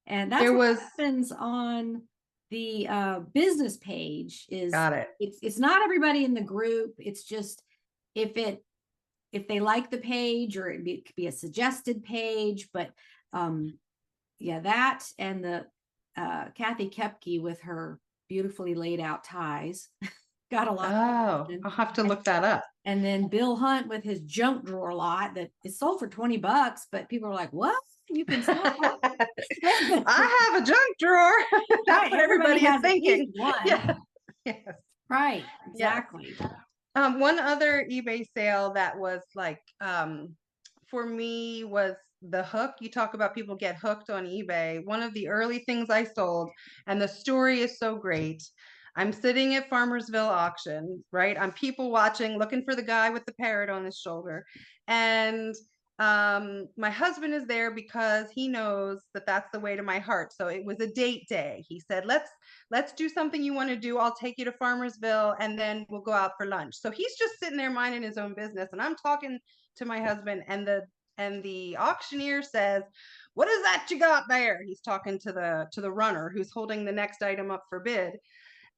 And that's what happens on the business page is got it. It's not everybody in the group. It's just if they like the page, or it could be a suggested page. But yeah, that and the Kathy Kepke with her beautifully laid out ties got a lot. Oh, I'll have to look that up. And then Bill Hunt with his junk drawer lot that is sold for $20, but people are like, what? You can sell that? I have a junk drawer. That's what everybody is thinking. Yeah. Yes. Right. Exactly. Yes. One other eBay sale that was like, for me was the hook. You talk about people get hooked on eBay. One of the early things I sold, and the story is so great. I'm sitting at Farmersville auction, right? I'm people watching, looking for the guy with the parrot on his shoulder. And my husband is there because he knows that that's the way to my heart. So it was a date day. He said, let's do something you want to do. I'll take you to Farmersville and then we'll go out for lunch. So he's just sitting there minding his own business. And I'm talking to my husband, and the auctioneer says, what is that you got there? He's talking to the runner who's holding the next item up for bid.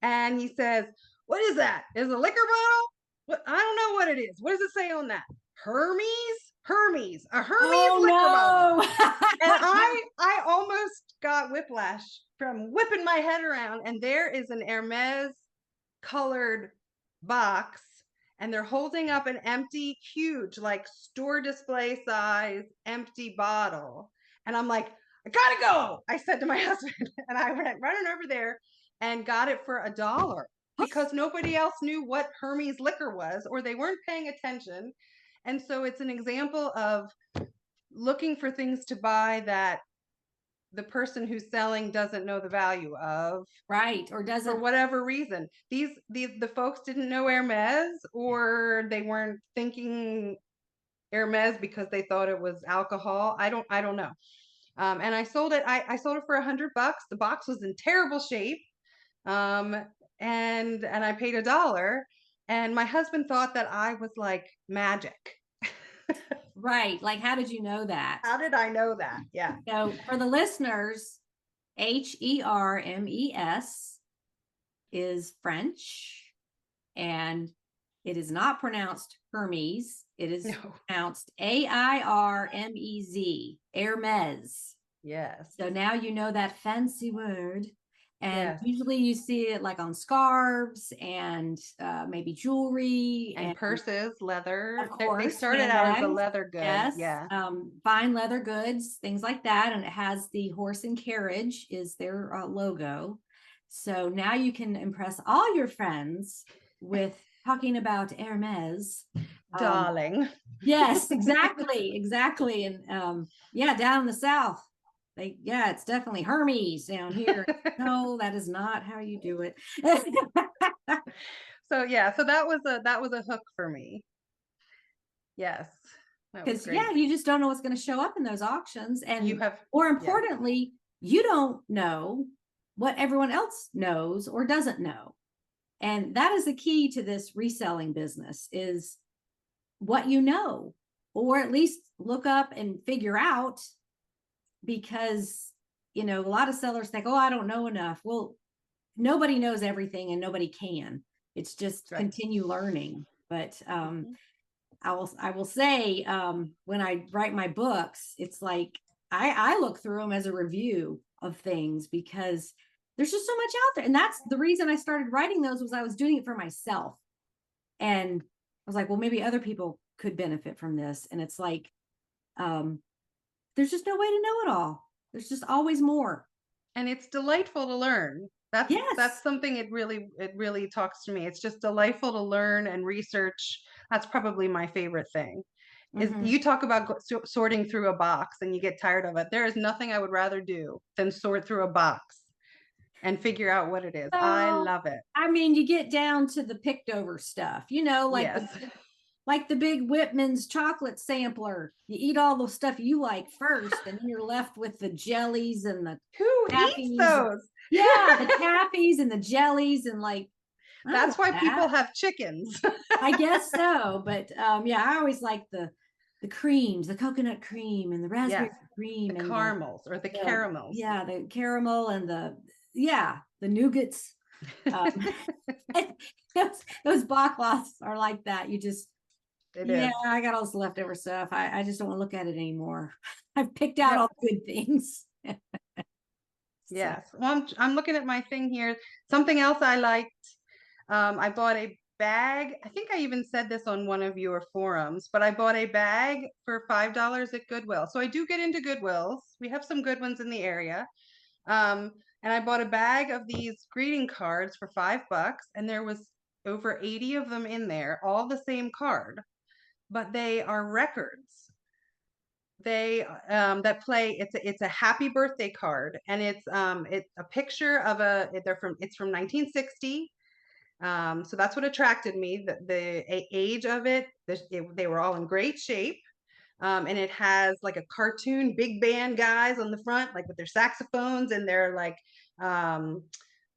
And he says, what is that? Is it a liquor bottle? What? I don't know what it is. What does it say on that? Hermes? Hermes, a Hermes liquor bottle. And I almost got whiplash from whipping my head around. And there is an Hermes colored box, and they're holding up an empty, huge, like store display size empty bottle. And I'm like, I gotta go. I said to my husband, and I went running over there and got it for $1 because nobody else knew what Hermes liquor was, or they weren't paying attention. And so it's an example of looking for things to buy that the person who's selling doesn't know the value of, right, or doesn't, for whatever reason. The folks didn't know Hermes, or they weren't thinking Hermes because they thought it was alcohol. I don't know. And I sold it. I sold it for $100. The box was in terrible shape. And I paid $1. And my husband thought that I was like magic. Right. Like, how did you know that? How did I know that? Yeah. So for the listeners, Hermes is French, and it is not pronounced Hermes. It is No. pronounced Airmez, Hermes. Yes. So now you know that fancy word. And Yes. usually you see it like on scarves and maybe jewelry And purses, leather. of They course, started out as a handbags. leather good. Yes. Yeah. Fine leather goods, things like that. And it has the horse and carriage is their logo. So now you can impress all your friends with talking about Hermes. Darling. Yes, exactly. Exactly. And yeah, down in the South, it's definitely Hermes down here. No, that is not how you do it. So yeah, so that was a hook for me. Yes. That was Because great. you just don't know what's going to show up in those auctions. And You have, more yeah. importantly, you don't know what everyone else knows or doesn't know. And that is the key to this reselling business is what you know, or at least look up and figure out, because, a lot of sellers think, oh, I don't know enough. Well, nobody knows everything and nobody can. It's just Right. continue learning. But I will say, when I write my books, it's like I look through them as a review of things, because there's just so much out there. And that's the reason I started writing those, was I was doing it for myself. And I was like, well, maybe other people could benefit from this. And it's like, there's just no way to know it all. There's just always more. And it's delightful to learn. That's Yes. something it really talks to me. It's just delightful to learn and research. That's probably my favorite thing. Is you talk about sorting through a box and you get tired of it. There is nothing I would rather do than sort through a box and figure out what it is. I love it. I mean, you get down to the picked over stuff, like Yes. like the big Whitman's chocolate sampler. You eat all the stuff you like first, and then you're left with the jellies and the Who eats those? Yeah, the taffies and the jellies, and like, that's why people have chickens. I guess so. But I always like the creams, the coconut cream and the raspberry cream, the and caramels or the caramels. Yeah, the caramel and the nougats. Those baklava's are like that. You just I got all this leftover stuff. I just don't want to look at it anymore. I've picked out all the good things. Yes. Well, I'm looking at my thing here. Something else I liked. I bought a bag. I think I even said this on one of your forums, but I bought a bag for $5 at Goodwill. So I do get into Goodwills. We have some good ones in the area. And I bought a bag of these greeting cards for $5, and there was over 80 of them in there, all the same card, but they are records. They that play. It's a happy birthday card, and it's a picture of it's from 1960. So that's what attracted me. The age of it, they were all in great shape. And it has like a cartoon big band guys on the front, like with their saxophones and their like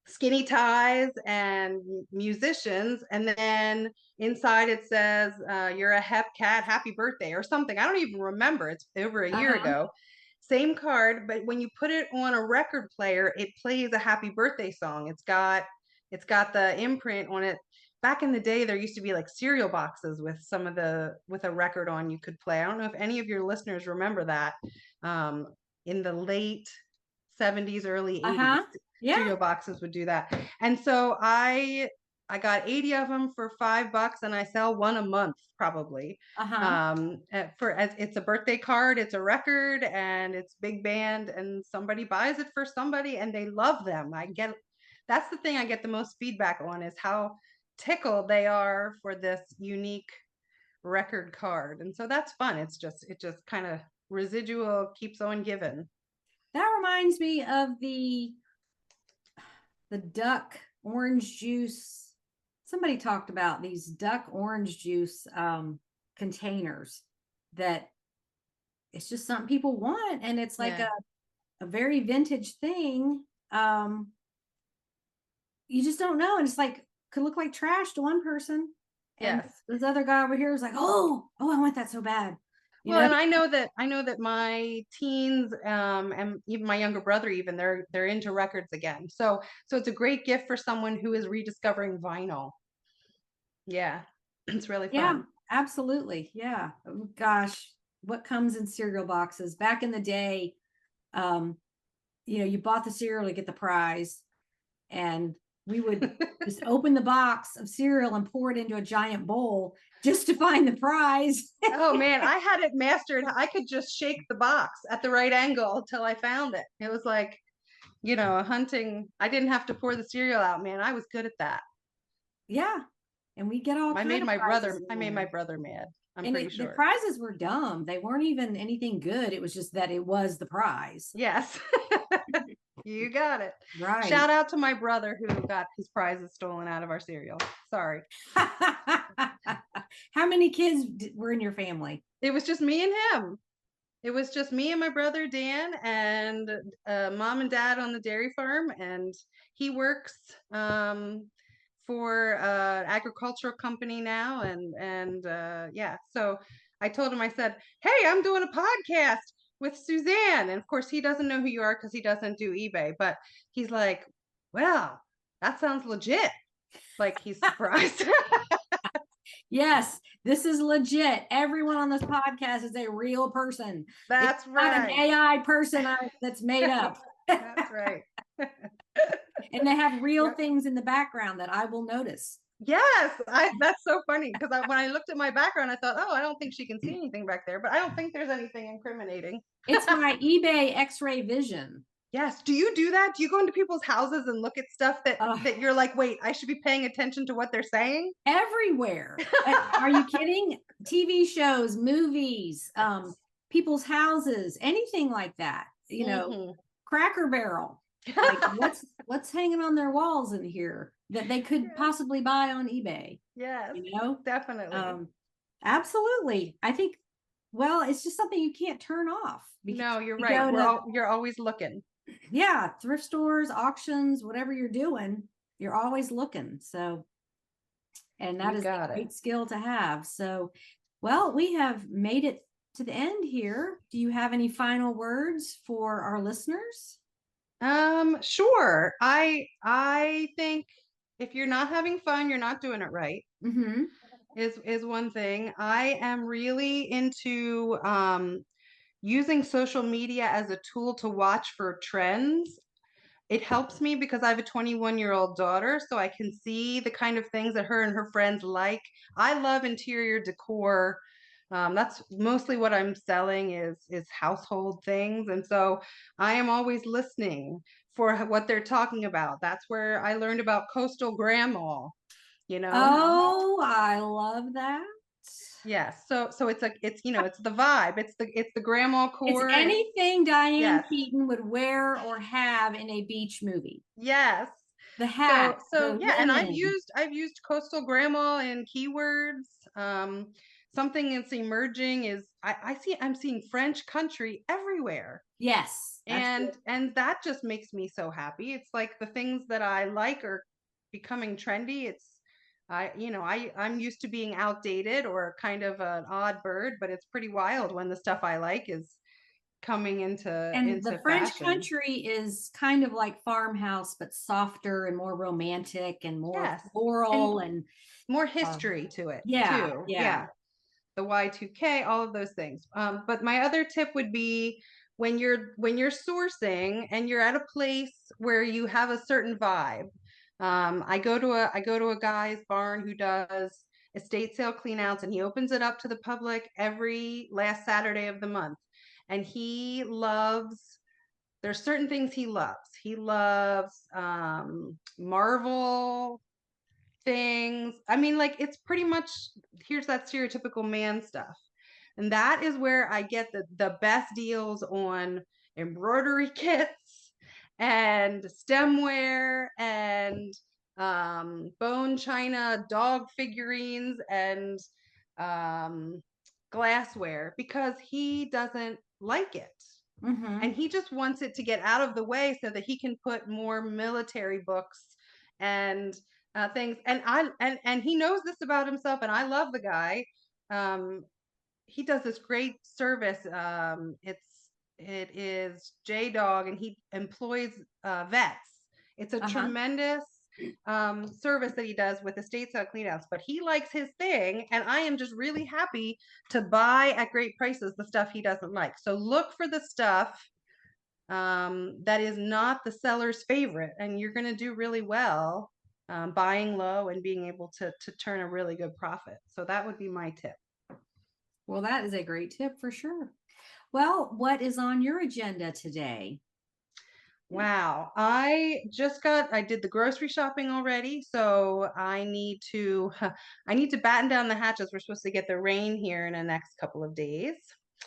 skinny ties and musicians. And then inside it says, you're a hep cat, happy birthday or something. I don't even remember. It's over a year ago. Same card, but when you put it on a record player, it plays a happy birthday song. It's got the imprint on it. Back in the day, there used to be like cereal boxes with with a record on you could play. I don't know if any of your listeners remember that. In the late 70s, early 80s, cereal boxes would do that. And so I got 80 of them for $5, and I sell one a month probably. It's a birthday card, it's a record, and it's big band, and somebody buys it for somebody and they love them. That's the thing I get the most feedback on, is how tickled they are for this unique record card. And so that's fun. It just kind of residual keeps on giving. That reminds me of the duck orange juice. Somebody talked about these duck orange juice containers that it's just something people want, and it's like a very vintage thing. You just don't know, and it's like could look like trash to one person, and this other guy over here was like, oh, I want that so bad. you Well, know? and I know that my teens, and even my younger brother, even they're into records again. So it's a great gift for someone who is rediscovering vinyl. Yeah, it's really Yeah, fun. absolutely. Yeah. Oh, gosh, what comes in cereal boxes? Back in the day, um, you bought the cereal to get the prize, and we would just open the box of cereal and pour it into a giant bowl just to find the prize. Oh man, I had it mastered. I could just shake the box at the right angle till I found it. It was like, hunting. I didn't have to pour the cereal out, man. I was good at that. Yeah. And we get all kind of prizes in I made my there. brother mad. I'm And pretty the sure. prizes were dumb. They weren't even anything good. It was just that it was the prize. Yes. You got it. Right. Shout out to my brother who got his prizes stolen out of our cereal. Sorry. How many kids were in your family? It was just me and him. It was just me and my brother Dan and mom and dad on the dairy farm, and he works for agricultural company now, and yeah. So I told him, I said, "Hey, I'm doing a podcast with Suzanne," and of course he doesn't know who you are because he doesn't do eBay, but he's like, "Well, that sounds legit." Like he's surprised. Yes, this is legit. Everyone on this podcast is a real person. It's That's not an right. AI person that's made up. That's right. And they have real Yep. things in the background that I will notice. Yes, that's so funny because when I looked at my background, I thought, oh, I don't think she can see anything back there, but I don't think there's anything incriminating. It's my eBay XRay Vision. Yes. Do you do that? Do you go into people's houses and look at stuff that Uh, that you're like, wait, I should be paying attention to what they're saying? Everywhere. Are you kidding? TV shows, movies, people's houses, anything like that. Mhm. Cracker Barrel. Like what's hanging on their walls in here that they could possibly buy on eBay, Yes, you know? definitely. Absolutely. I think, well, it's just something you can't turn off because No, you're you right. go to, You're always looking. yeah, thrift stores, auctions, whatever you're doing, you're always looking. So, and that You is a got it. great skill to have. So, well, we have made it to the end here. Do you have any final words for our listeners? Sure. I think if you're not having fun, you're not doing it right. Mm-hmm. Is one thing. I am really into using social media as a tool to watch for trends. It helps me because I have a 21-year-old daughter, so I can see the kind of things that her and her friends like. I love interior decor. That's mostly what I'm selling is household things, and so I am always listening for what they're talking about. That's where I learned about coastal grandma, you know? Oh, I love that. Yes. So it's like it's the vibe. It's the grandma It's core. anything Diane Yes. Keaton would wear or have in a beach movie. Yes. The So hats, so the yeah, and linen. I've used coastal grandma in keywords. Something that's emerging is I'm seeing French country everywhere. Yes, that's good. And that just makes me so happy. It's like the things that I like are becoming trendy. I'm used to being outdated or kind of an odd bird, but it's pretty wild when the stuff I like is coming And the into French fashion. country is kind of like farmhouse, but softer and more romantic and more Yes. floral And and more uh, history to it yeah, too. yeah. Yeah. The Y2K, all of those things. But my other tip would be when you're sourcing and you're at a place where you have a certain vibe. I go to a guy's barn who does estate sale cleanouts, and he opens it up to the public every last Saturday of the month. And there's certain things he loves. He loves Marvel things. I mean, like it's pretty much here's that stereotypical man stuff. And that is where I get the best deals on embroidery kits and stemware and bone china dog figurines and um, glassware because he doesn't like it. Mm-hmm. And he just wants it to get out of the way so that he can put more military books and things. And he knows this about himself, and I love the guy. Um, he does this great service. It is J Dog, and he employs vets. It's a Uh-huh. tremendous service that he does with estate sale cleanouts, but he likes his thing, and I am just really happy to buy at great prices the stuff he doesn't like. So look for the stuff that is not the seller's favorite, and you're going to do really well buying low and being able to turn a really good profit. So that would be my tip. Well, that is a great tip for sure. Well, what is on your agenda today? Wow. I did the grocery shopping already, so I need to batten down the hatches. We're supposed to get the rain here in the next couple of days.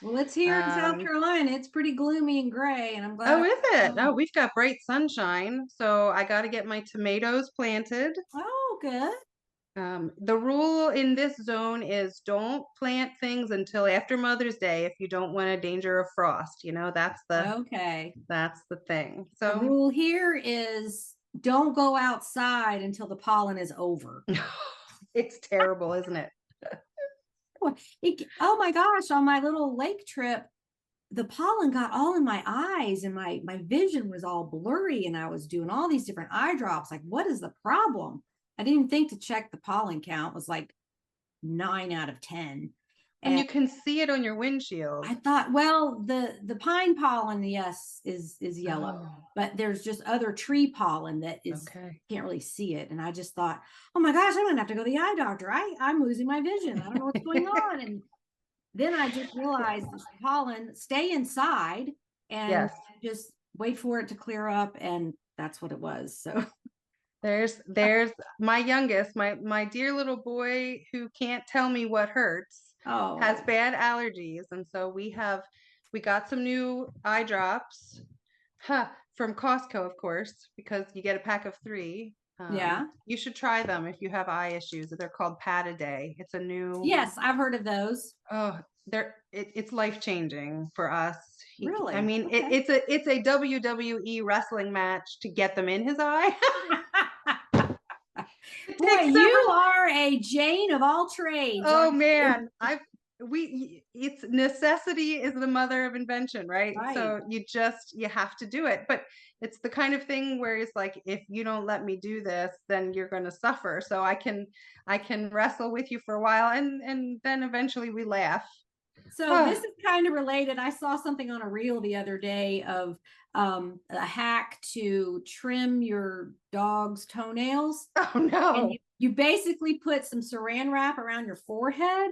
Well, it's here in South Um, Carolina. It's pretty gloomy and gray, and I'm glad. oh, is it? Oh, we've got bright sunshine, so I got to get my tomatoes planted. Oh, good. The rule in this zone is don't plant things until after Mother's Day if you don't want a danger of frost. Okay. That's the thing. The So rule here is don't go outside until the pollen is over. it's terrible, isn't it? Oh my gosh, on my little lake trip, the pollen got all in my eyes and my vision was all blurry and I was doing all these different eye drops. Like, what is the problem? I didn't think to check the pollen count. It was like 9 out of 10. And And you can see it on your windshield. I thought, well, the pine pollen, yes, is yellow, Oh, but there's just other tree pollen that is okay. can't really see it. And I just thought, oh my gosh, I'm gonna have to go to the eye doctor. I'm losing my vision. I don't know what's going on. And then I just realized this pollen, stay inside and Yes. just wait for it to clear up. And that's what it was. So There's my youngest, my dear little boy who can't tell me what hurts, has oh bad allergies, and so we got some new eye drops, huh, from Costco, of course, because you get a pack of 3. yeah. You should try them if you have eye issues. They're called Pat a Day. It's a new Yes, I've heard of those. oh, it's life changing for us. I Really? mean, Okay. it's a WWE wrestling match to get them in his eye. It Boy, takes you several. are a Jane of all trades, Oh aren't you? man, it's necessity is the mother of invention, right? Right. So you have to do it. But it's the kind of thing where it's like, if you don't let me do this, then you're going to suffer. So I can wrestle with you for a while, and then eventually we laugh. So this is kind of related. I saw something on a reel the other day of a hack to trim your dog's toenails. Oh And no. you basically put some saran wrap around your forehead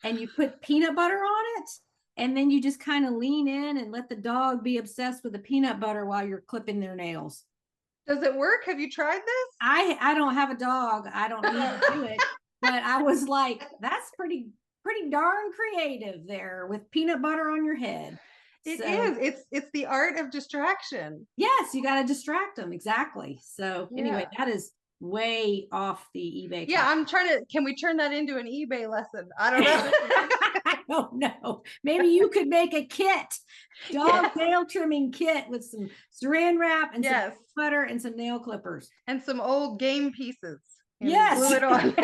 and you put peanut butter on it. And then you just kind of lean in and let the dog be obsessed with the peanut butter while you're clipping their nails. Does it work? Have you tried I don't have a dog. I don't need to do this? it. But I was like, that's pretty darn creative there with peanut butter on your head. It So is. It's the art of distraction. yes, you got to distract them. Exactly. So anyway, Yeah. that is way off the eBay Yeah, topic. I'm trying to, can we turn that into an eBay lesson? I don't know. I don't know. Maybe you could make a kit, dog Yes. nail trimming kit with some saran wrap and Yes. some butter and some nail clippers. And some old game pieces. And Yes. glue it on.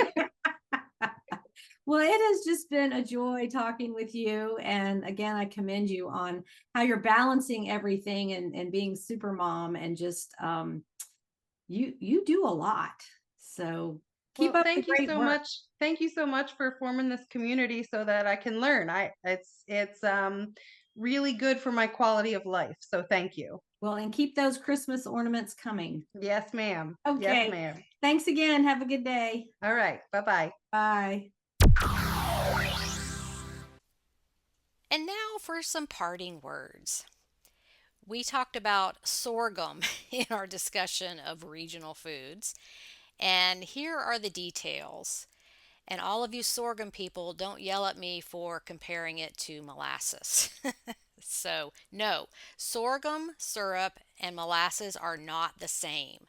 Well, it has just been a joy talking with you. And again, I commend you on how you're balancing everything and being super mom and just you do a lot. So keep Well, up the thank you great so work. much. Thank you so much for forming this community so that I can learn. It's really good for my quality of life. So thank you. Well, and keep those Christmas ornaments coming. Yes, ma'am. Yes, Okay. ma'am. Thanks again. Have a good day. All right. Bye-bye. Bye. And now for some parting words. We talked about sorghum in our discussion of regional foods, and here are the details. And all of you sorghum people, don't yell at me for comparing it to molasses. So, no, sorghum syrup and molasses are not the same,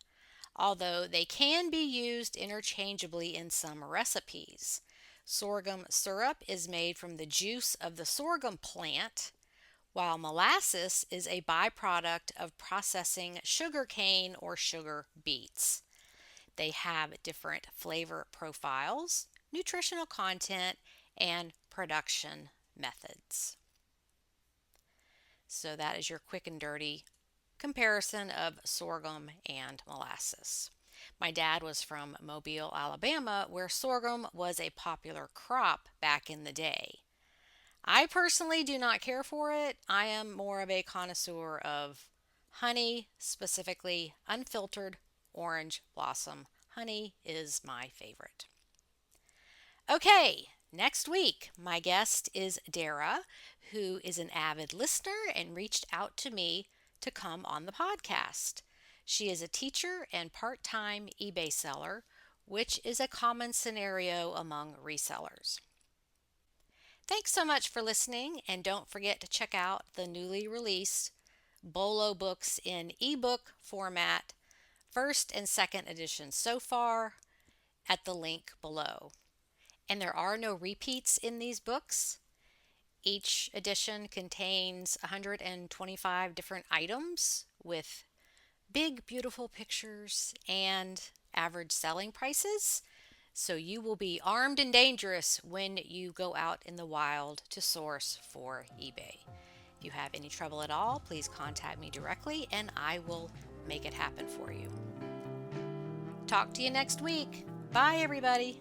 although they can be used interchangeably in some recipes. Sorghum syrup is made from the juice of the sorghum plant, while molasses is a byproduct of processing sugar cane or sugar beets. They have different flavor profiles, nutritional content, and production methods. So that is your quick and dirty comparison of sorghum and molasses. My dad was from Mobile, Alabama, where sorghum was a popular crop back in the day. I personally do not care for it. I am more of a connoisseur of honey, specifically unfiltered orange blossom. Honey is my favorite. Okay, next week, my guest is Dara, who is an avid listener and reached out to me to come on the podcast. She is a teacher and part-time eBay seller, which is a common scenario among resellers. Thanks so much for listening, and don't forget to check out the newly released BOLO books in ebook format, first and second edition so far, at the link below. And there are no repeats in these books. Each edition contains 125 different items with big, beautiful pictures and average selling prices. So you will be armed and dangerous when you go out in the wild to source for eBay. If you have any trouble at all, please contact me directly and I will make it happen for you. Talk to you next week. Bye, everybody.